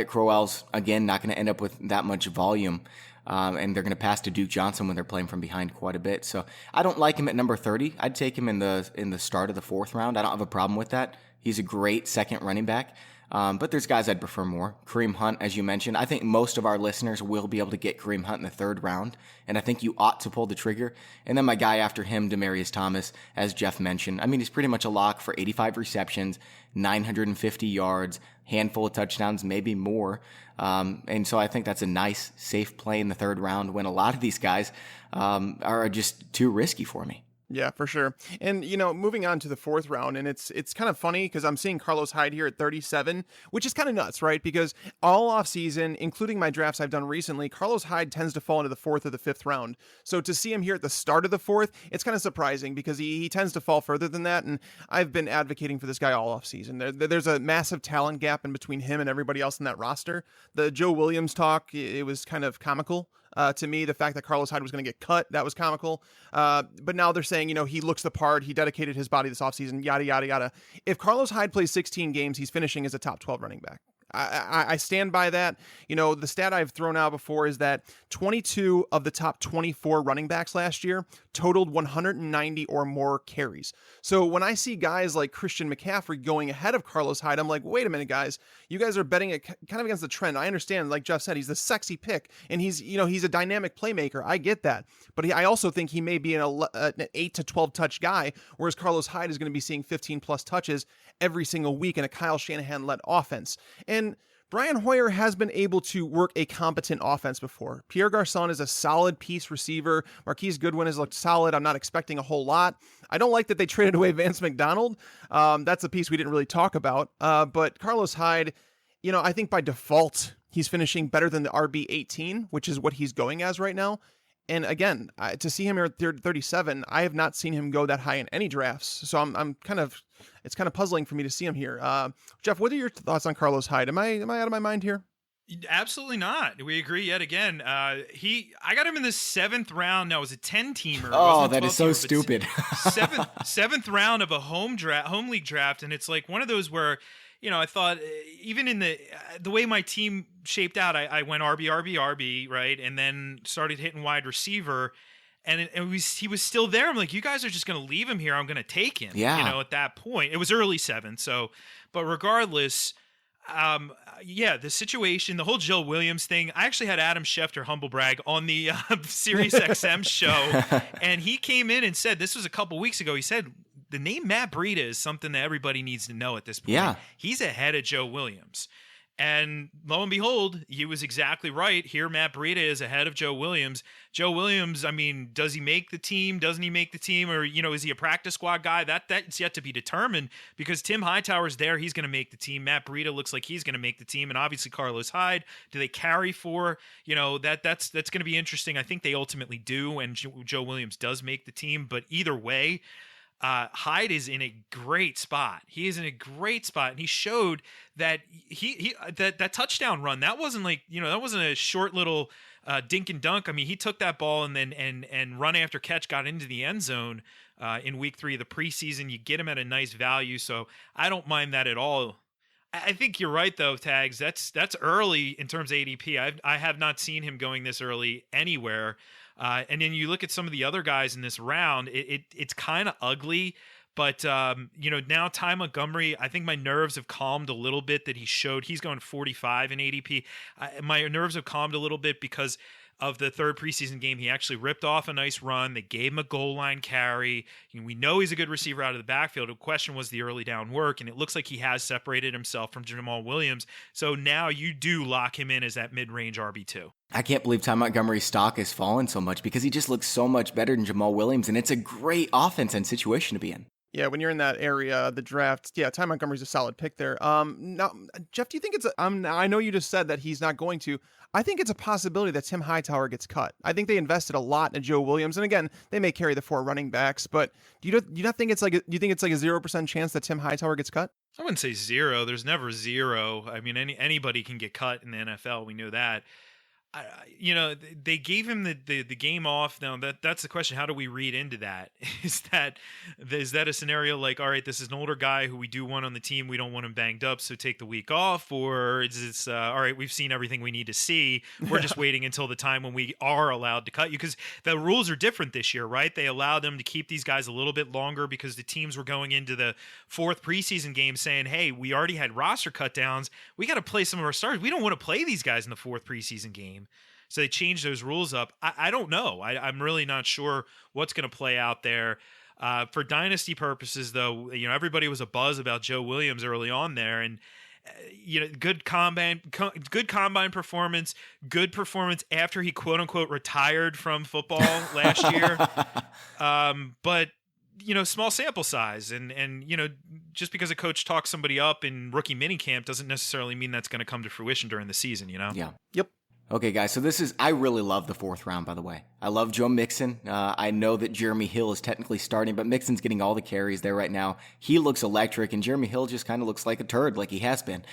[SPEAKER 1] Crowell's, again, not going to end up with that much volume. And they're going to pass to Duke Johnson when they're playing from behind quite a bit. So I don't like him at number 30. I'd take him in the start of the 4th round. I don't have a problem with that. He's a great second running back. But there's guys I'd prefer more. Kareem Hunt, as you mentioned. I think most of our listeners will be able to get Kareem Hunt in the 3rd round, and I think you ought to pull the trigger. And then my guy after him, Demaryius Thomas, as Jeff mentioned. I mean, he's pretty much a lock for 85 receptions, 950 yards, handful of touchdowns, maybe more. And so I think that's a nice, safe play in the 3rd round when a lot of these guys are just too risky for me.
[SPEAKER 2] Yeah, for sure. And, moving on to the 4th round, and it's kind of funny because I'm seeing Carlos Hyde here at 37, which is kind of nuts, right? Because all offseason, including my drafts I've done recently, Carlos Hyde tends to fall into the 4th or the 5th round. So to see him here at the start of the 4th, it's kind of surprising because he tends to fall further than that. And I've been advocating for this guy all offseason. There's a massive talent gap in between him and everybody else in that roster. The Joe Williams talk, it was kind of comical. To me, the fact that Carlos Hyde was going to get cut, that was comical. But now they're saying, he looks the part. He dedicated his body this offseason, yada, yada, yada. If Carlos Hyde plays 16 games, he's finishing as a top 12 running back. I stand by that. The stat I've thrown out before is that 22 of the top 24 running backs last year totaled 190 or more carries. So when I see guys like Christian McCaffrey going ahead of Carlos Hyde, I'm like, wait a minute, guys, you guys are betting it kind of against the trend. I understand, like Jeff said, he's the sexy pick and he's a dynamic playmaker. I get that. But I also think he may be an 8 to 12 touch guy, whereas Carlos Hyde is going to be seeing 15 plus touches every single week in a Kyle Shanahan-led offense. And Brian Hoyer has been able to work a competent offense before. Pierre Garçon is a solid piece receiver. Marquise Goodwin has looked solid. I'm not expecting a whole lot. I don't like that they traded away Vance McDonald. That's a piece we didn't really talk about. But Carlos Hyde, I think by default, he's finishing better than the RB 18, which is what he's going as right now. And again, to see him here at 37, I have not seen him go that high in any drafts. So it's kind of puzzling for me to see him here. Jeff, what are your thoughts on Carlos Hyde? Am I out of my mind here?
[SPEAKER 3] Absolutely not. We agree yet again. I got him in the 7th round. No, it was a 10-teamer.
[SPEAKER 1] Oh, that is so stupid.
[SPEAKER 3] seventh round of a home league draft, and it's like one of those where, I thought even in the way my team shaped out, I went RB, right, and then started hitting wide receiver, and he was still there. I'm like, you guys are just going to leave him here. I'm going to take him.
[SPEAKER 1] Yeah.
[SPEAKER 3] At that point, it was early 7th. So, but regardless. The situation, the whole Joe Williams thing, I actually had Adam Schefter, humble brag, on the Sirius XM show, and he came in and said, this was a couple weeks ago, he said, the name Matt Breida is something that everybody needs to know at this point.
[SPEAKER 1] Yeah.
[SPEAKER 3] He's ahead of Joe Williams. And lo and behold, he was exactly right. Here, Matt Breida is ahead of Joe Williams. Joe Williams, I mean, does he make the team? Doesn't he make the team? Or, is he a practice squad guy? That's yet to be determined because Tim Hightower's there. He's going to make the team. Matt Breida looks like he's going to make the team. And obviously Carlos Hyde, do they carry for? That's going to be interesting. I think they ultimately do. And Joe Williams does make the team. But either way, Hyde is in a great spot. He is in a great spot, and he showed that that touchdown run, that wasn't like, that wasn't a short little dink and dunk. I mean, he took that ball and then and run after catch got into the end zone in week 3 of the preseason. You get him at a nice value, so I don't mind that at all. I think you're right though, Tags. That's early in terms of ADP. I have not seen him going this early anywhere. And then you look at some of the other guys in this round, it's kind of ugly, but now Ty Montgomery, I think my nerves have calmed a little bit that he's going 45 in ADP. My nerves have calmed a little bit because of the 3rd preseason game. He actually ripped off a nice run. They gave him a goal line carry. We know he's a good receiver out of the backfield. The question was the early down work, and it looks like he has separated himself from Jamal Williams. So now you do lock him in as that mid-range RB2.
[SPEAKER 1] I can't believe Ty Montgomery's stock has fallen so much because he just looks so much better than Jamal Williams, and it's a great offense and situation to be in.
[SPEAKER 2] Yeah, when you're in that area, the draft, Ty Montgomery's a solid pick there. Now, Jeff, do you think I know you just said that he's not going to. I think it's a possibility that Tim Hightower gets cut. I think they invested a lot in Joe Williams, and again, they may carry the 4 running backs, but do you not think it's like a 0% chance that Tim Hightower gets cut?
[SPEAKER 3] I wouldn't say 0. There's never 0. I mean, anybody can get cut in the NFL. We know that. They gave him the game off. Now that's the question. How do we read into that? Is that a scenario like, all right, this is an older guy who we do want on the team. We don't want him banged up, so take the week off. Or is this, all right, we've seen everything we need to see. We're just waiting until the time when we are allowed to cut you, because the rules are different this year, right? They allowed them to keep these guys a little bit longer because the teams were going into the 4th preseason game saying, hey, we already had roster cut downs. We got to play some of our stars. We don't want to play these guys in the 4th preseason game. So they changed those rules up. I don't know. I'm really not sure what's going to play out there. For dynasty purposes, though, everybody was a buzz about Joe Williams early on there, and good combine performance, good performance after he quote unquote retired from football last year. But small sample size, and just because a coach talks somebody up in rookie minicamp doesn't necessarily mean that's going to come to fruition during the season.
[SPEAKER 1] Yeah.
[SPEAKER 2] Yep.
[SPEAKER 1] Okay, guys, so I really love the 4th round, by the way. I love Joe Mixon. I know that Jeremy Hill is technically starting, but Mixon's getting all the carries there right now. He looks electric, and Jeremy Hill just kind of looks like a turd, like he has been.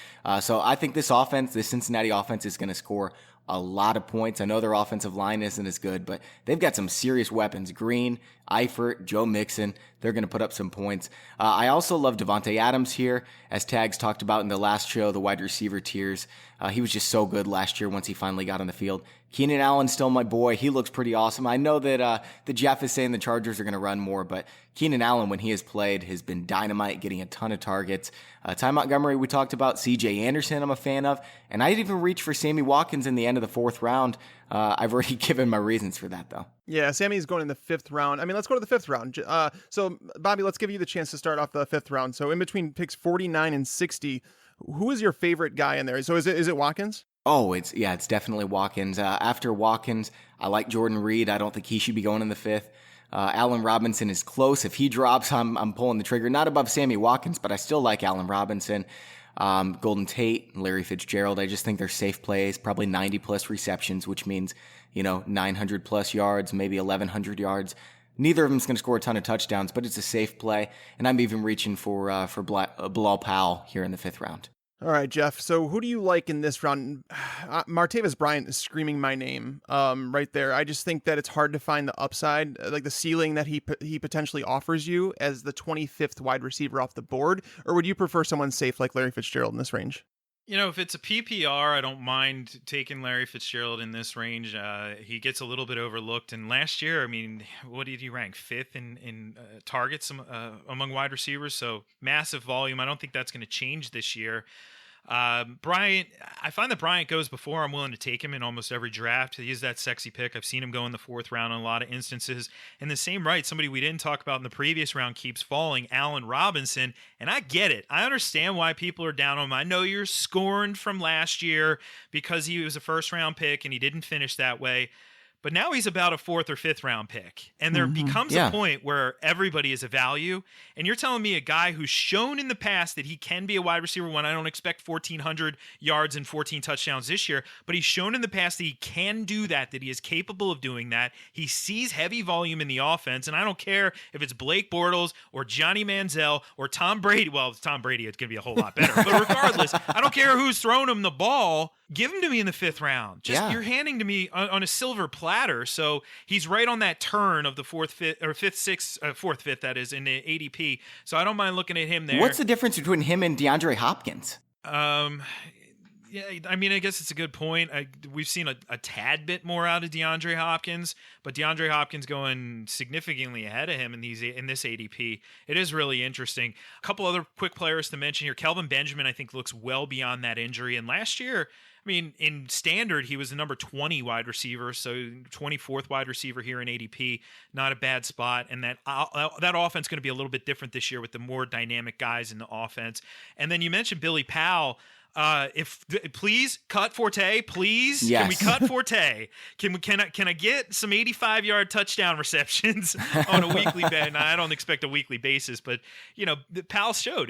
[SPEAKER 1] So I think this Cincinnati offense is going to score a lot of points. I know their offensive line isn't as good, but they've got some serious weapons. Green, Eifert, Joe Mixon, they're going to put up some points. I also love Devontae Adams here, as Tags talked about in the last show, the wide receiver tiers. He was just so good last year once he finally got on the field. Keenan Allen's still my boy. He looks pretty awesome. I know that the Jeff is saying the Chargers are going to run more, but Keenan Allen, when he has played, has been dynamite, getting a ton of targets. Ty Montgomery, we talked about. CJ Anderson, I'm a fan of. And I'd even reach for Sammy Watkins in the end of the 4th round. I've already given my reasons for that, though.
[SPEAKER 2] Yeah, Sammy's going in the 5th round. I mean, let's go to the 5th round. So, Bobby, let's give you the chance to start off the 5th round. So, in between picks 49 and 60, who is your favorite guy in there? So, is it Watkins?
[SPEAKER 1] Oh, it's definitely Watkins. After Watkins, I like Jordan Reed. I don't think he should be going in the 5th. Allen Robinson is close. If he drops, I'm pulling the trigger. Not above Sammy Watkins, but I still like Allen Robinson. Golden Tate, Larry Fitzgerald. I just think they're safe plays. Probably 90+ receptions, which means 900+ yards, maybe 1,100 yards. Neither of them's going to score a ton of touchdowns, but it's a safe play. And I'm even reaching for Bilal Powell here in the 5th round.
[SPEAKER 2] All right, Jeff. So who do you like in this round? Martavis Bryant is screaming my name right there. I just think that it's hard to find the upside, like the ceiling that he potentially offers you as the 25th wide receiver off the board. Or would you prefer someone safe like Larry Fitzgerald in this range?
[SPEAKER 3] If it's a PPR, I don't mind taking Larry Fitzgerald in this range. He gets a little bit overlooked. And last year, I mean, what did he rank? 5th in targets among wide receivers. So massive volume. I don't think that's going to change this year. Bryant, I find that Bryant goes before I'm willing to take him in almost every draft. He is that sexy pick. I've seen him go in the 4th round in a lot of instances. In the same right, somebody we didn't talk about in the previous round keeps falling, Allen Robinson. And I get it. I understand why people are down on him. I know you're scorned from last year because he was a 1st round pick and he didn't finish that way. But now he's about a 4th or 5th round pick. And there becomes a point where everybody is a value. And you're telling me a guy who's shown in the past that he can be a wide receiver when I don't expect 1,400 yards and 14 touchdowns this year, but he's shown in the past that he can do that he is capable of doing that. He sees heavy volume in the offense. And I don't care if it's Blake Bortles or Johnny Manziel or Tom Brady. Well, it's Tom Brady. It's going to be a whole lot better. But regardless, I don't care who's throwing him the ball. Give him to me in the 5th round. You're handing to me on a silver platter. So he's right on that turn of the 4th, 5th, or 5th, 6th, 4th, 5th, that is, in the ADP. So I don't mind looking at him there.
[SPEAKER 1] What's the difference between him and DeAndre Hopkins?
[SPEAKER 3] Yeah, I mean, I guess it's a good point. We've seen a tad bit more out of DeAndre Hopkins, but DeAndre Hopkins going significantly ahead of him in this ADP. It is really interesting. A couple other quick players to mention here. Kelvin Benjamin, I think, looks well beyond that injury. And last year, I mean, in standard, he was the number 20 wide receiver, so 24th wide receiver here in ADP. Not a bad spot. And that offense is going to be a little bit different this year with the more dynamic guys in the offense. And then you mentioned Billy Powell. Please cut Forte, please.
[SPEAKER 1] Yes.
[SPEAKER 3] Can we cut Forte? Can I get some 85-yard touchdown receptions on a weekly bet? I don't expect a weekly basis, but the Powell showed.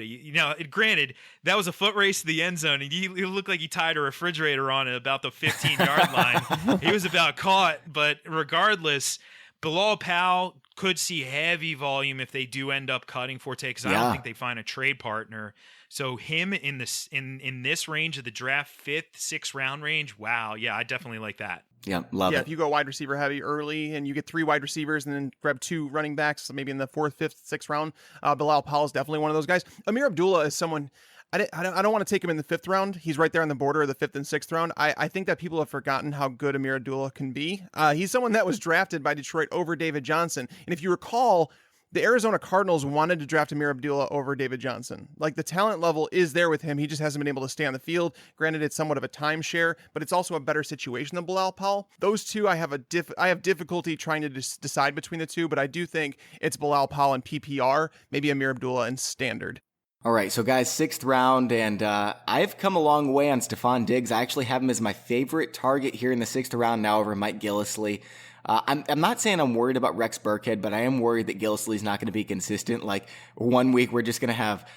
[SPEAKER 3] Granted, that was a foot race to the end zone, and he looked like he tied a refrigerator on it about the 15-yard line. He was about caught, but regardless, Bilal Powell could see heavy volume if they do end up cutting Forte, because I don't think they find a trade partner. So him in this range of the draft, 5th, 6th round range, wow, yeah, I definitely like that.
[SPEAKER 1] Yeah, love it.
[SPEAKER 2] If you go wide receiver heavy early and you get 3 wide receivers and then grab 2 running backs, so maybe in the 4th, 5th, 6th round, Bilal Powell is definitely one of those guys. Amir Abdullah is someone. I don't want to take him in the 5th round. He's right there on the border of the 5th and 6th round. I think that people have forgotten how good Amir Abdullah can be. He's someone that was drafted by Detroit over David Johnson. And if you recall, the Arizona Cardinals wanted to draft Amir Abdullah over David Johnson. Like, the talent level is there with him. He just hasn't been able to stay on the field. Granted, it's somewhat of a timeshare, but it's also a better situation than Bilal Powell. Those two, I have difficulty trying to decide between the two, but I do think it's Bilal Powell in PPR, maybe Amir Abdullah in standard.
[SPEAKER 1] All right, so guys, 6th round, and I've come a long way on Stephon Diggs. I actually have him as my favorite target here in the 6th round now over Mike Gillislee. I'm not saying I'm worried about Rex Burkhead, but I am worried that Gillislee's not going to be consistent. Like, one week we're just going to have,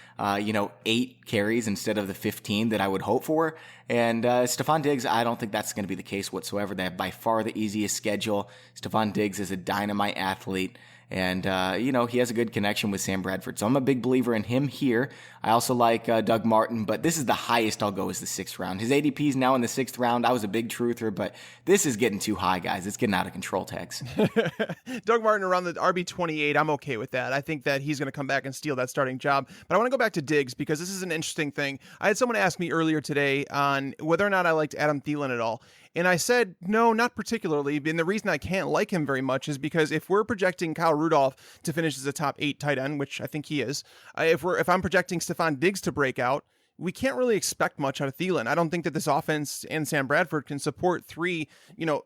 [SPEAKER 1] 8 carries instead of the 15 that I would hope for. And Stephon Diggs, I don't think that's going to be the case whatsoever. They have by far the easiest schedule. Stephon Diggs is a dynamite athlete. And, he has a good connection with Sam Bradford. So I'm a big believer in him here. I also like Doug Martin, but this is the highest I'll go is the 6th round. His ADP is now in the 6th round. I was a big truther, but this is getting too high, guys. It's getting out of control, Tags.
[SPEAKER 2] Doug Martin around the RB28, I'm okay with that. I think that he's going to come back and steal that starting job. But I want to go back to Diggs because this is an interesting thing. I had someone ask me earlier today on whether or not I liked Adam Thielen at all. And I said, no, not particularly. And the reason I can't like him very much is because if we're projecting Kyle Rudolph to finish as a top 8 tight end, which I think he is, if I'm projecting Stephon Diggs to break out, we can't really expect much out of Thielen. I don't think that this offense and Sam Bradford can support 3,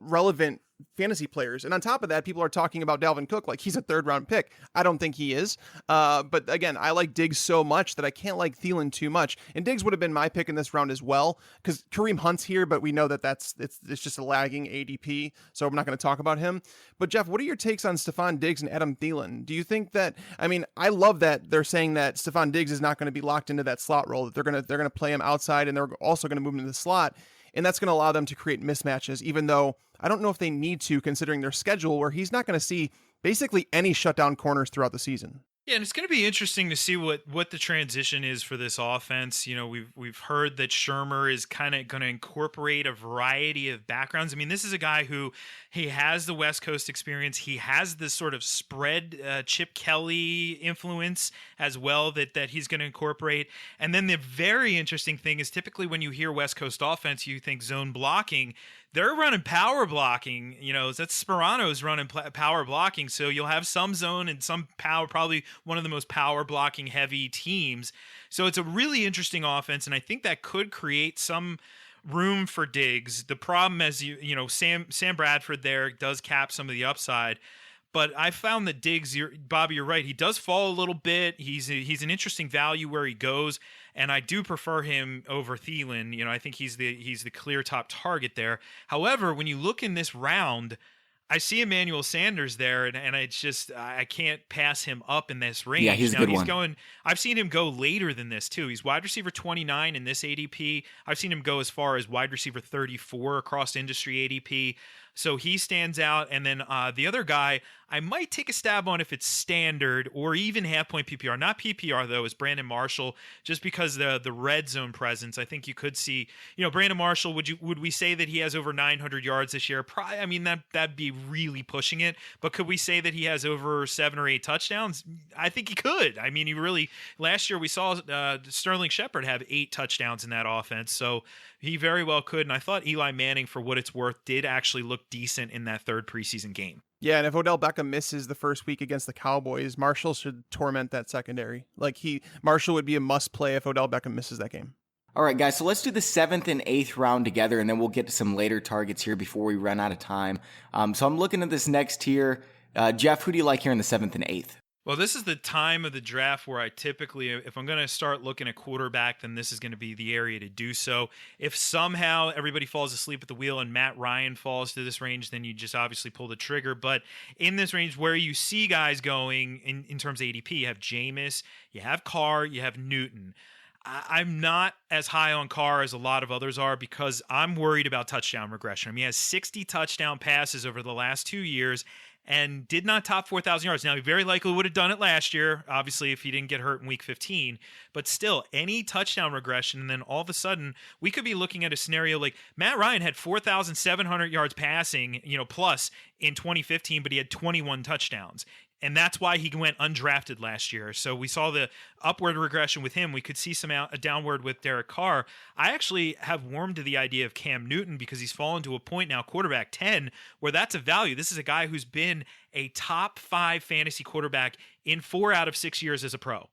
[SPEAKER 2] relevant fantasy players. And on top of that, people are talking about Dalvin Cook like he's a 3rd round pick. I don't think he is. But again, I like Diggs so much that I can't like Thielen too much. And Diggs would have been my pick in this round as well, because Kareem Hunt's here, but we know that it's just a lagging ADP, so I'm not going to talk about him. But Jeff, what are your takes on Stephon Diggs and Adam Thielen? Do you think that, I love that they're saying that Stephon Diggs is not going to be locked into that slot role, that they're going to play him outside, and they're also going to move him into the slot. And that's going to allow them to create mismatches, even though I don't know if they need to, considering their schedule, where he's not going to see basically any shutdown corners throughout the season.
[SPEAKER 3] Yeah, and it's going to be interesting to see what the transition is for this offense. We've heard that Shermer is kind of going to incorporate a variety of backgrounds. This is a guy who he has the West Coast experience. He has this sort of spread Chip Kelly influence as well that he's going to incorporate. And then the very interesting thing is typically when you hear West Coast offense, you think zone blocking. They're running power blocking, that's Sperano's running power blocking. So you'll have some zone and some power, probably one of the most power blocking heavy teams. So it's a really interesting offense. And I think that could create some room for Diggs. The problem as Sam Bradford there does cap some of the upside. But I found that Diggs, Bobby, you're right. He does fall a little bit. He's an interesting value where he goes, and I do prefer him over Thielen. I think he's the clear top target there. However, when you look in this round, I see Emmanuel Sanders there, and it's just I can't pass him up in this range.
[SPEAKER 1] Yeah, he's a good one.
[SPEAKER 3] I've seen him go later than this too. He's wide receiver 29 in this ADP. I've seen him go as far as wide receiver 34 across industry ADP. So he stands out. And then the other guy, I might take a stab on if it's standard or even half-point PPR. Not PPR, though, is Brandon Marshall, just because the red zone presence. I think you could see, Brandon Marshall, would we say that he has over 900 yards this year? Probably, that'd be really pushing it. But could we say that he has over 7 or 8 touchdowns? I think he could. He really, last year we saw Sterling Shepard have 8 touchdowns in that offense. So he very well could. And I thought Eli Manning, for what it's worth, did actually look decent in that 3rd preseason game.
[SPEAKER 2] Yeah, and if Odell Beckham misses the first week against the Cowboys, Marshall should torment that secondary. Marshall would be a must play if Odell Beckham misses that game.
[SPEAKER 1] All right, guys, so let's do the 7th and 8th round together, and then we'll get to some later targets here before we run out of time. So I'm looking at this next tier. Jeff, who do you like here in the 7th and 8th?
[SPEAKER 3] Well, this is the time of the draft where I typically, if I'm going to start looking at quarterback, then this is going to be the area to do so. If somehow everybody falls asleep at the wheel and Matt Ryan falls to this range, then you just obviously pull the trigger. But in this range where you see guys going in terms of ADP, you have Jameis, you have Carr, you have Newton. I'm not as high on Carr as a lot of others are because I'm worried about touchdown regression. He has 60 touchdown passes over the last 2 years and did not top 4,000 yards. Now, he very likely would have done it last year, obviously, if he didn't get hurt in week 15. But still, any touchdown regression, and then all of a sudden, we could be looking at a scenario like Matt Ryan had 4,700 yards passing, plus in 2015, but he had 21 touchdowns. And that's why he went undrafted last year. So we saw the upward regression with him. We could see a downward with Derek Carr. I actually have warmed to the idea of Cam Newton because he's fallen to a point now, quarterback 10, where that's a value. This is a guy who's been a top 5 fantasy quarterback in 4 out of 6 years as a pro.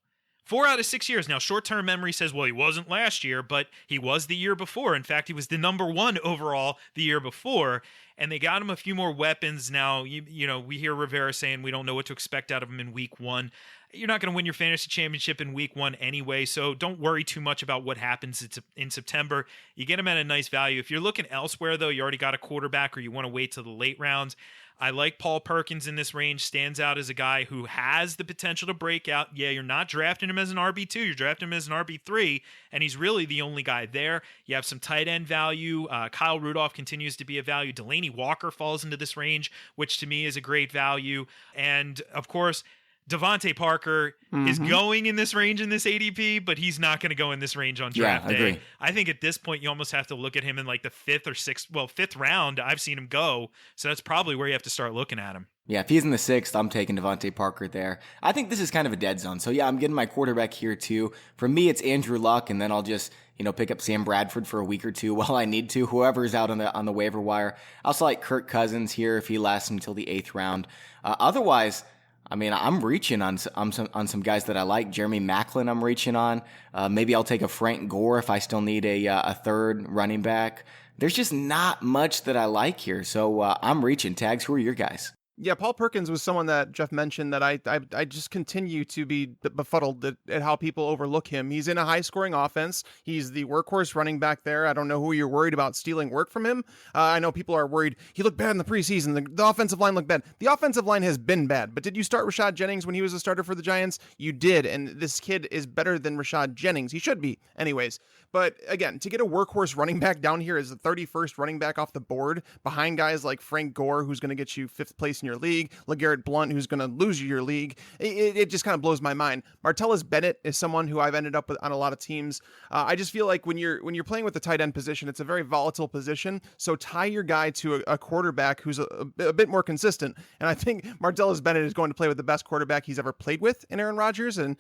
[SPEAKER 3] 4 out of 6 years. Now, short-term memory says, well, he wasn't last year, but he was the year before. In fact, he was the number 1 overall the year before, and they got him a few more weapons. Now, we hear Rivera saying we don't know what to expect out of him in week 1. You're not going to win your fantasy championship in week 1 anyway, so don't worry too much about what happens in September. You get him at a nice value. If you're looking elsewhere, though, you already got a quarterback or you want to wait till the late rounds, I like Paul Perkins in this range. Stands out as a guy who has the potential to break out. Yeah, you're not drafting him as an RB2. You're drafting him as an RB3, and he's really the only guy there. You have some tight end value. Kyle Rudolph continues to be a value. Delaney Walker falls into this range, which to me is a great value. And, of course, Devontae Parker is going in this range in this ADP, but he's not going to go in this range on draft day.
[SPEAKER 1] Agree.
[SPEAKER 3] I think at this point, you almost have to look at him in like the 5th or 6th, well, 5th round. I've seen him go. So that's probably where you have to start looking at him.
[SPEAKER 1] Yeah, if he's in the 6th, I'm taking Devontae Parker there. I think this is kind of a dead zone. So yeah, I'm getting my quarterback here too. For me, it's Andrew Luck, and then I'll just, pick up Sam Bradford for a week or two while I need to. Whoever's out on the waiver wire. I also like Kirk Cousins here if he lasts until the 8th round. Otherwise, I'm reaching on some guys that I like. Jeremy Maclin, I'm reaching on. Maybe I'll take a Frank Gore if I still need a third running back. There's just not much that I like here, so I'm reaching. Tags, who are your guys?
[SPEAKER 2] Yeah, Paul Perkins was someone that Jeff mentioned that I just continue to be befuddled at how people overlook him. He's in a high-scoring offense. He's the workhorse running back there. I don't know who you're worried about stealing work from him. I know people are worried. He looked bad in the preseason. The offensive line looked bad. The offensive line has been bad, but did you start Rashad Jennings when he was a starter for the Giants? You did, and this kid is better than Rashad Jennings. He should be, anyways. But again, to get a workhorse running back down here as the 31st running back off the board behind guys like Frank Gore, who's going to get you 5th place in your league, LeGarrette Blount, who's going to lose you your league, it just kind of blows my mind. Martellus Bennett is someone who I've ended up with on a lot of teams. I just feel like when you're playing with the tight end position, it's a very volatile position. So tie your guy to a quarterback who's a bit more consistent. And I think Martellus Bennett is going to play with the best quarterback he's ever played with in Aaron Rodgers. And,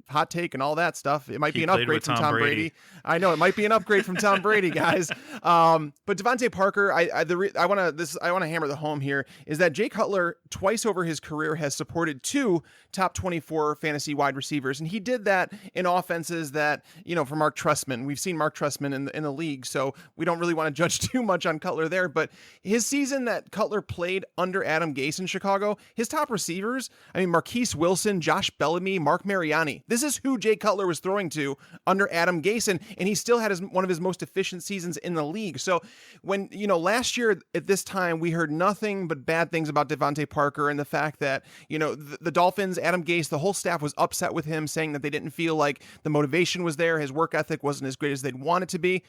[SPEAKER 2] hot take and all that stuff. It might be an upgrade from Tom Brady. I know it might be an upgrade from Tom Brady, guys. But Devontae Parker, I want to hammer the home here is that Jay Cutler twice over his career has supported 2 top 24 fantasy wide receivers, and he did that in offenses that for Mark Trestman. We've seen Mark Trestman in the league, so we don't really want to judge too much on Cutler there. But his season that Cutler played under Adam Gase in Chicago, his top receivers, Marquise Wilson, Josh Bellamy, Mark Mariani. This is who Jay Cutler was throwing to under Adam Gase, and he still had one of his most efficient seasons in the league. So when, last year at this time, we heard nothing but bad things about Devontae Parker and the fact that, the Dolphins, Adam Gase, the whole staff was upset with him, saying that they didn't feel like the motivation was there. His work ethic wasn't as great as they'd want it to be.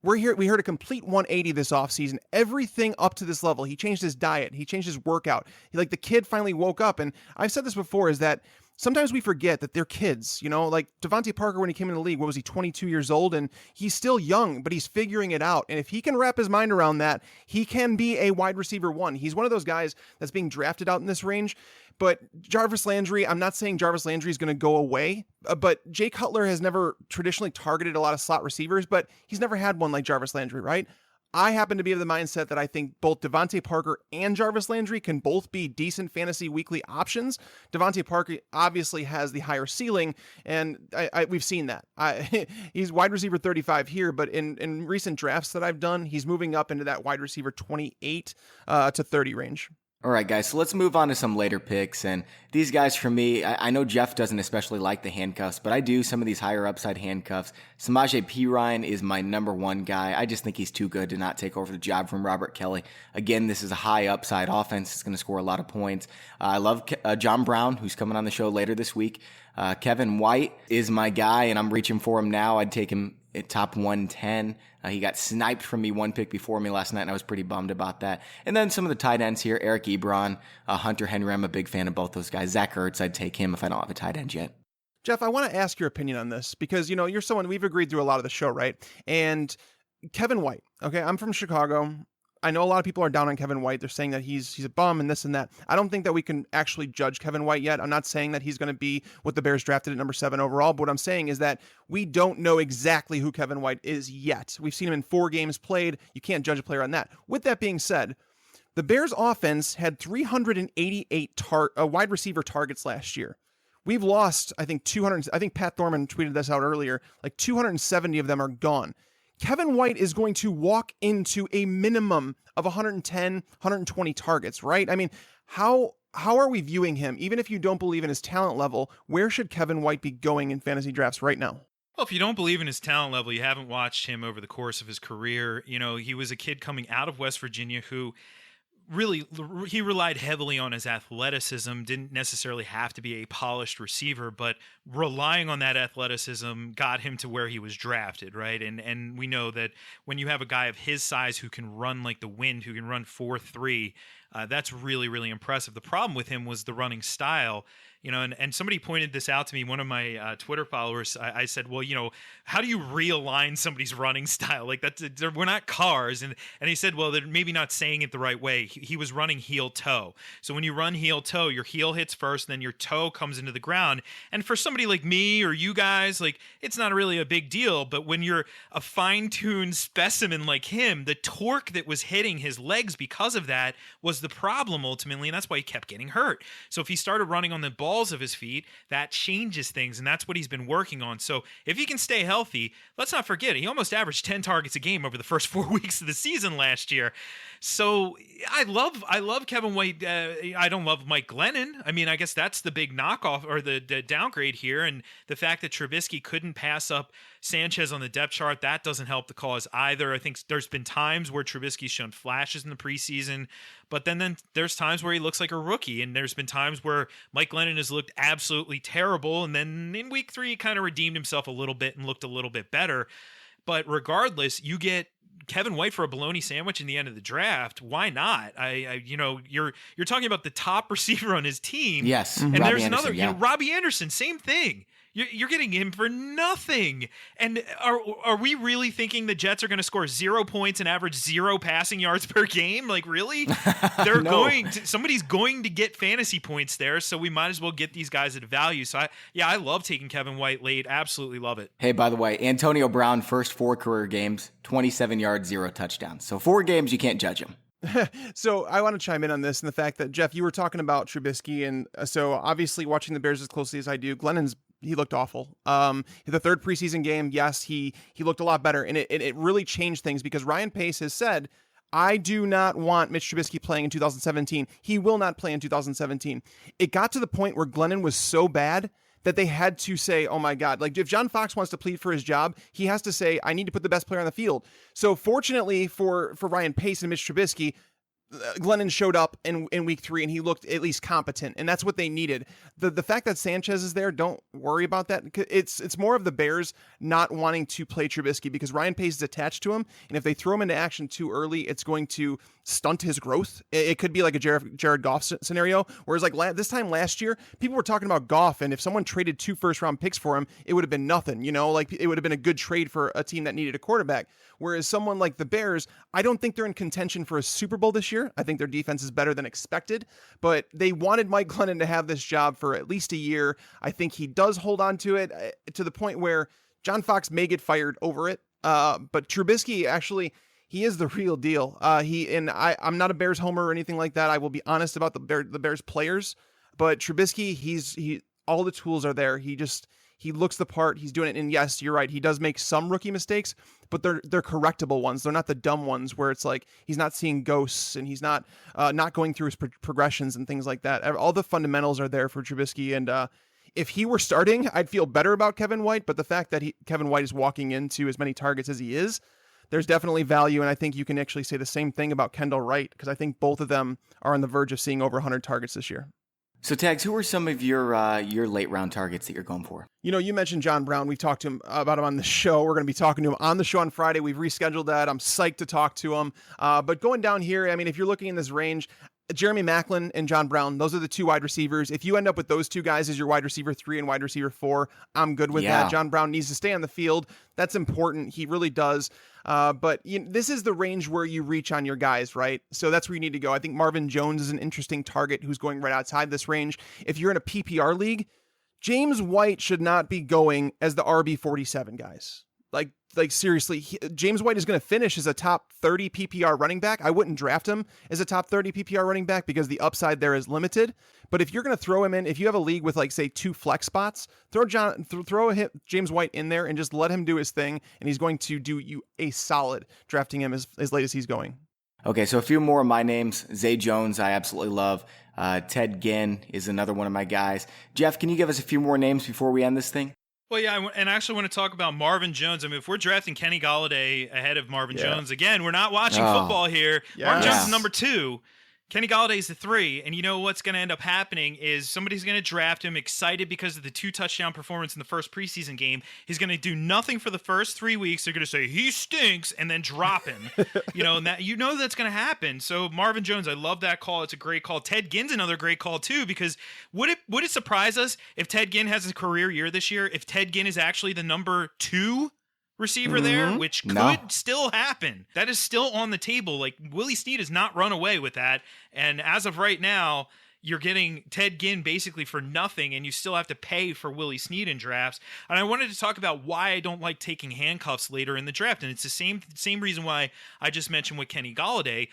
[SPEAKER 2] We heard a complete 180 this offseason. Everything up to this level. He changed his diet. He changed his workout. The kid finally woke up. And I've said this before, is that sometimes we forget that they're kids, like Devontae Parker, when he came in the league, what was he, 22 years old? And he's still young, but he's figuring it out. And if he can wrap his mind around that, he can be a wide receiver 1. He's one of those guys that's being drafted out in this range. But Jarvis Landry, I'm not saying Jarvis Landry is going to go away, but Jay Cutler has never traditionally targeted a lot of slot receivers, but he's never had one like Jarvis Landry, right? I happen to be of the mindset that I think both Devontae Parker and Jarvis Landry can both be decent fantasy weekly options. Devontae Parker obviously has the higher ceiling, and we've seen that. He's wide receiver 35 here, but in recent drafts that I've done, he's moving up into that wide receiver 28 to 30 range.
[SPEAKER 1] All right, guys, so let's move on to some later picks. And these guys, for me, I know Jeff doesn't especially like the handcuffs, but I do some of these higher upside handcuffs. Samaje Perine is my number 1 guy. I just think he's too good to not take over the job from Robert Kelly. Again, this is a high upside offense. It's going to score a lot of points. I love John Brown, who's coming on the show later this week. Kevin White is my guy, and I'm reaching for him now. I'd take him at top 110. He got sniped from me 1 pick before me last night, and I was pretty bummed about that. And then some of the tight ends here, Eric Ebron, Hunter Henry. I'm a big fan of both those guys. Zach Ertz, I'd take him if I don't have a tight end yet.
[SPEAKER 2] Jeff, I want to ask your opinion on this because, you're someone we've agreed through a lot of the show, right? And Kevin White, okay, I'm from Chicago. I know a lot of people are down on Kevin White. They're saying that he's a bum and this and that. I don't think that we can actually judge Kevin White yet. I'm not saying that he's going to be what the Bears drafted at number 7 overall, but what I'm saying is that we don't know exactly who Kevin White is yet. We've seen him in 4 games played. You can't judge a player on that. With that being said, the Bears offense had 388 wide receiver targets last year. We've lost, I think, 200. I think Pat Thorman tweeted this out earlier. Like 270 of them are gone. Kevin White is going to walk into a minimum of 110, 120 targets, right? How how are we viewing him? Even if you don't believe in his talent level, where should Kevin White be going in fantasy drafts right now?
[SPEAKER 3] Well, if you don't believe in his talent level, you haven't watched him over the course of his career. He was a kid coming out of West Virginia who really, he relied heavily on his athleticism, didn't necessarily have to be a polished receiver, but relying on that athleticism got him to where he was drafted, right? And we know that when you have a guy of his size who can run like the wind, who can run 4.3, that's really, really impressive. The problem with him was the running style. And somebody pointed this out to me, one of my Twitter followers. I said, well, how do you realign somebody's running style? Like we're not cars. And he said, well, they're maybe not saying it the right way. He was running heel toe. So when you run heel toe, your heel hits first, then your toe comes into the ground. And for somebody like me or you guys, like it's not really a big deal. But when you're a fine-tuned specimen like him, the torque that was hitting his legs because of that was the problem ultimately. And that's why he kept getting hurt. So if he started running on the balls of his feet, that changes things, and that's what he's been working on. So if he can stay healthy, let's not forget, he almost averaged 10 targets a game over the first 4 weeks of the season last year. So I love Kevin White. I don't love Mike Glennon. I mean, I guess that's the big knockoff or the downgrade here, and the fact that Trubisky couldn't pass up Sanchez on the depth chart, that doesn't help the cause either. I think there's been times where Trubisky's shown flashes in the preseason, but then there's times where he looks like a rookie, and there's been times where Mike Glennon has looked absolutely terrible, and then in week 3 he kind of redeemed himself a little bit and looked a little bit better. But regardless, you get Kevin White for a bologna sandwich in the end of the draft. Why not? You're talking about the top receiver on his team.
[SPEAKER 1] Yes,
[SPEAKER 3] and
[SPEAKER 1] Robbie
[SPEAKER 3] there's
[SPEAKER 1] Anderson,
[SPEAKER 3] another, Robbie Anderson, same thing. You're getting him for nothing. And are we really thinking the Jets are going to score 0 points and average 0 passing yards per game? Like, really? They're somebody's going to get fantasy points there, so we might as well get these guys at value. So I love taking Kevin White late. Absolutely love it.
[SPEAKER 1] Hey, by the way, Antonio Brown, first 4 career games, 27 yards, 0 touchdowns. So 4 games, you can't judge him.
[SPEAKER 2] So I want to chime in on this and the fact that, Jeff, you were talking about Trubisky, and so obviously watching the Bears as closely as I do, he looked awful. The third preseason game, yes, he looked a lot better, and it really changed things because Ryan Pace has said, I do not want Mitch Trubisky playing in 2017. He will not play in 2017. It got to the point where Glennon was so bad that they had to say, oh my God, like if John Fox wants to plead for his job, he has to say, I need to put the best player on the field. So fortunately for Ryan Pace and Mitch Trubisky, Glennon showed up in week 3 and he looked at least competent, and that's what they needed. The fact that Sanchez is there, don't worry about that. It's more of the Bears not wanting to play Trubisky because Ryan Pace is attached to him, and if they throw him into action too early, it's going to stunt his growth. It could be like a Jared Goff scenario, whereas like this time last year, people were talking about Goff, and if someone traded 2 first-round picks for him, it would have been nothing, like it would have been a good trade for a team that needed a quarterback. Whereas someone like the Bears, I don't think they're in contention for a Super Bowl this year. I think their defense is better than expected, but they wanted Mike Glennon to have this job for at least a year. I think he does hold on to it to the point where John Fox may get fired over it. But Trubisky, actually, he is the real deal. I'm not a Bears homer or anything like that. I will be honest about the Bears players, but Trubisky, all the tools are there. He looks the part. He's doing it. And yes, you're right. He does make some rookie mistakes, but they're correctable ones. They're not the dumb ones where it's like he's not seeing ghosts and he's not going through his progressions and things like that. All the fundamentals are there for Trubisky. And if he were starting, I'd feel better about Kevin White. But the fact that Kevin White is walking into as many targets as he is, there's definitely value. And I think you can actually say the same thing about Kendall Wright, because I think both of them are on the verge of seeing over 100 targets this year.
[SPEAKER 1] So, Tags, who are some of your late round targets that you're going for?
[SPEAKER 2] You mentioned John Brown. We've talked to him about him on the show. We're going to be talking to him on the show on Friday. We've rescheduled that. I'm psyched to talk to him. But going down here, I mean, if you're looking in this range, Jeremy Maclin and John Brown, those are the 2 wide receivers. If you end up with those 2 guys as your wide receiver 3 and wide receiver 4, I'm good with that. John Brown needs to stay on the field. That's important. He really does. But this is the range where you reach on your guys, right? So that's where you need to go. I think Marvin Jones is an interesting target who's going right outside this range. If you're in a PPR league, James White should not be going as the RB47 guys. Like seriously, James White is going to finish as a top 30 PPR running back. I wouldn't draft him as a top 30 PPR running back because the upside there is limited. But if you're going to throw him in, if you have a league with like say 2 flex spots, throw James White in there and just let him do his thing, and he's going to do you a solid drafting him as late as he's going.
[SPEAKER 1] Okay, so a few more of my names. Zay Jones, I absolutely love. Ted Ginn is another one of my guys. Jeff, can you give us a few more names before we end this thing?
[SPEAKER 3] Well, yeah, and I actually want to talk about Marvin Jones. I mean, if we're drafting Kenny Golladay ahead of Marvin Jones, again, we're not watching football here.
[SPEAKER 2] Yes.
[SPEAKER 3] Marvin Jones is number 2. Kenny Galladay's the 3, and you know what's going to end up happening is somebody's going to draft him excited because of the 2-touchdown performance in the first preseason game. He's going to do nothing for the first 3 weeks. They're going to say, he stinks, and then drop him. And that that's going to happen. So Marvin Jones, I love that call. It's a great call. Ted Ginn's another great call, too, because would it surprise us if Ted Ginn has a career year this year, if Ted Ginn is actually the number 2 receiver there, which could still happen. That is still on the table. Like, Willie Snead has not run away with that. And as of right now, you're getting Ted Ginn basically for nothing, and you still have to pay for Willie Snead in drafts. And I wanted to talk about why I don't like taking handcuffs later in the draft. And it's the same reason why I just mentioned with Kenny Golladay.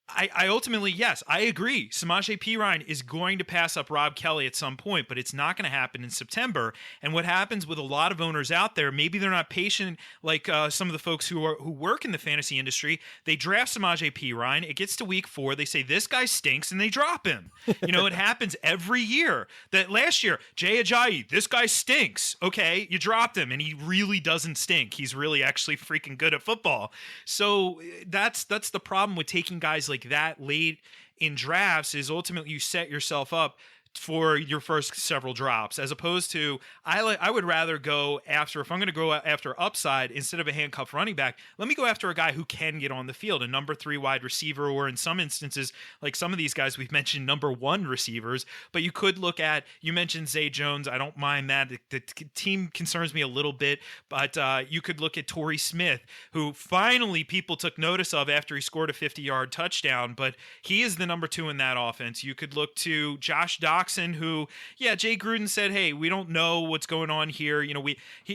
[SPEAKER 3] I ultimately, yes, I agree. Samaje Perine is going to pass up Rob Kelly at some point, but it's not going to happen in September. And what happens with a lot of owners out there, maybe they're not patient like some of the folks who work in the fantasy industry. They draft Samaje Perine. It gets to week 4. They say, this guy stinks, and they drop him. It happens every year. That last year, Jay Ajayi, this guy stinks. Okay, you dropped him, and he really doesn't stink. He's really actually freaking good at football. So that's the problem with taking guys like that late in drafts, is ultimately you set yourself up for your first several drops, as opposed to I would rather go after, if I'm going to go after upside instead of a handcuffed running back, let me go after a guy who can get on the field, a number 3 wide receiver, or in some instances, like some of these guys we've mentioned, number 1 receivers. But you could look at, you mentioned Zay Jones. I don't mind that. The team concerns me a little bit, but you could look at Torrey Smith, who finally people took notice of after he scored a 50-yard touchdown, but he is the number 2 in that offense. You could look to Josh Doxson, who, Jay Gruden said, hey, we don't know what's going on here.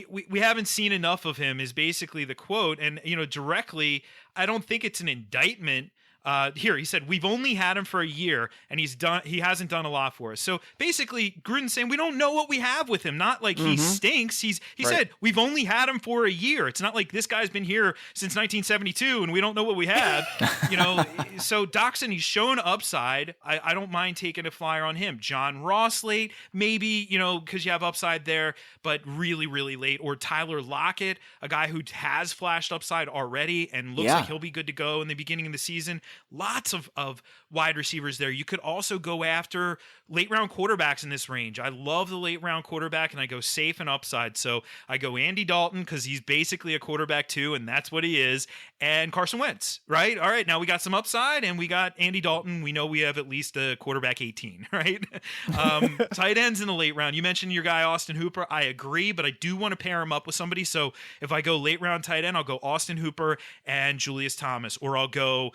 [SPEAKER 3] We haven't seen enough of him, is basically the quote. And, directly, I don't think it's an indictment. Here, he said, we've only had him for a year, and he hasn't done a lot for us. So basically, Gruden's saying we don't know what we have with him. Not like he stinks. He said, we've only had him for a year. It's not like this guy's been here since 1972 and we don't know what we have. So Doxson, he's shown upside. I don't mind taking a flyer on him. John Ross late, maybe, because you have upside there, but really, really late. Or Tyler Lockett, a guy who has flashed upside already and looks like he'll be good to go in the beginning of the season. Lots of wide receivers there. You could also go after late round quarterbacks in this range. I love the late round quarterback, and I go safe and upside. So I go Andy Dalton, because he's basically a quarterback too, and that's what he is, and Carson Wentz, right? All right, now we got some upside, and we got Andy Dalton. We know we have at least a quarterback 18, right? Tight ends in the late round. You mentioned your guy Austin Hooper. I agree, but I do want to pair him up with somebody. So if I go late round tight end, I'll go Austin Hooper and Julius Thomas, or I'll go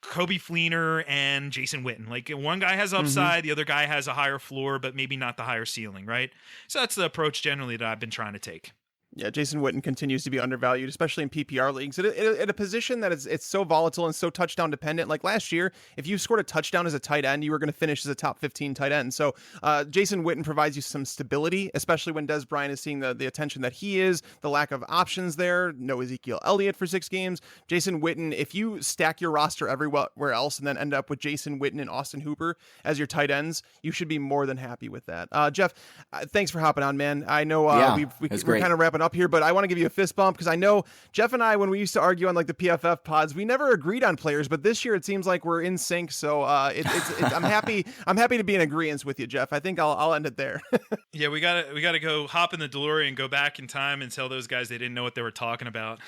[SPEAKER 3] Kobe Fleener and Jason Witten. Like, one guy has upside, the other guy has a higher floor, but maybe not the higher ceiling, right? So that's the approach generally that I've been trying to take.
[SPEAKER 2] Yeah, Jason Witten continues to be undervalued, especially in PPR leagues. At a position that it's so volatile and so touchdown dependent. Like last year, if you scored a touchdown as a tight end, you were going to finish as a top 15 tight end. So Jason Witten provides you some stability, especially when Des Bryant is seeing the attention that he is, the lack of options there. No Ezekiel Elliott for 6 games. Jason Witten, if you stack your roster everywhere else and then end up with Jason Witten and Austin Hooper as your tight ends, you should be more than happy with that. Jeff, thanks for hopping on, man. I know we're kind of wrapping up here, but I want to give you a fist bump, because I know Jeff and I, when we used to argue on like the PFF pods, we never agreed on players, but this year it seems like we're in sync. So I'm happy to be in agreement with you, Jeff. I think I'll end it there.
[SPEAKER 3] Yeah, we gotta go hop in the DeLorean, go back in time, and tell those guys they didn't know what they were talking about.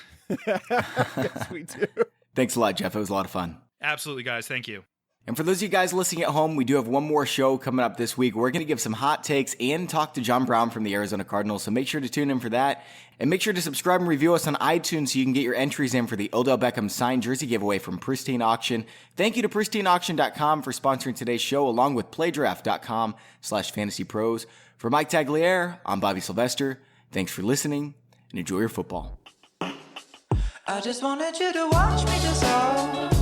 [SPEAKER 2] Yes, we do.
[SPEAKER 1] Thanks a lot, Jeff. It was a lot of fun.
[SPEAKER 3] Absolutely, guys. Thank you.
[SPEAKER 1] And for those of you guys listening at home, we do have one more show coming up this week. We're going to give some hot takes and talk to John Brown from the Arizona Cardinals, so make sure to tune in for that. And make sure to subscribe and review us on iTunes so you can get your entries in for the Odell Beckham signed jersey giveaway from Pristine Auction. Thank you to PristineAuction.com for sponsoring today's show, along with PlayDraft.com/FantasyPros. For Mike Tagliere, I'm Bobby Sylvester. Thanks for listening, and enjoy your football.
[SPEAKER 4] I just wanted you to watch me dissolve.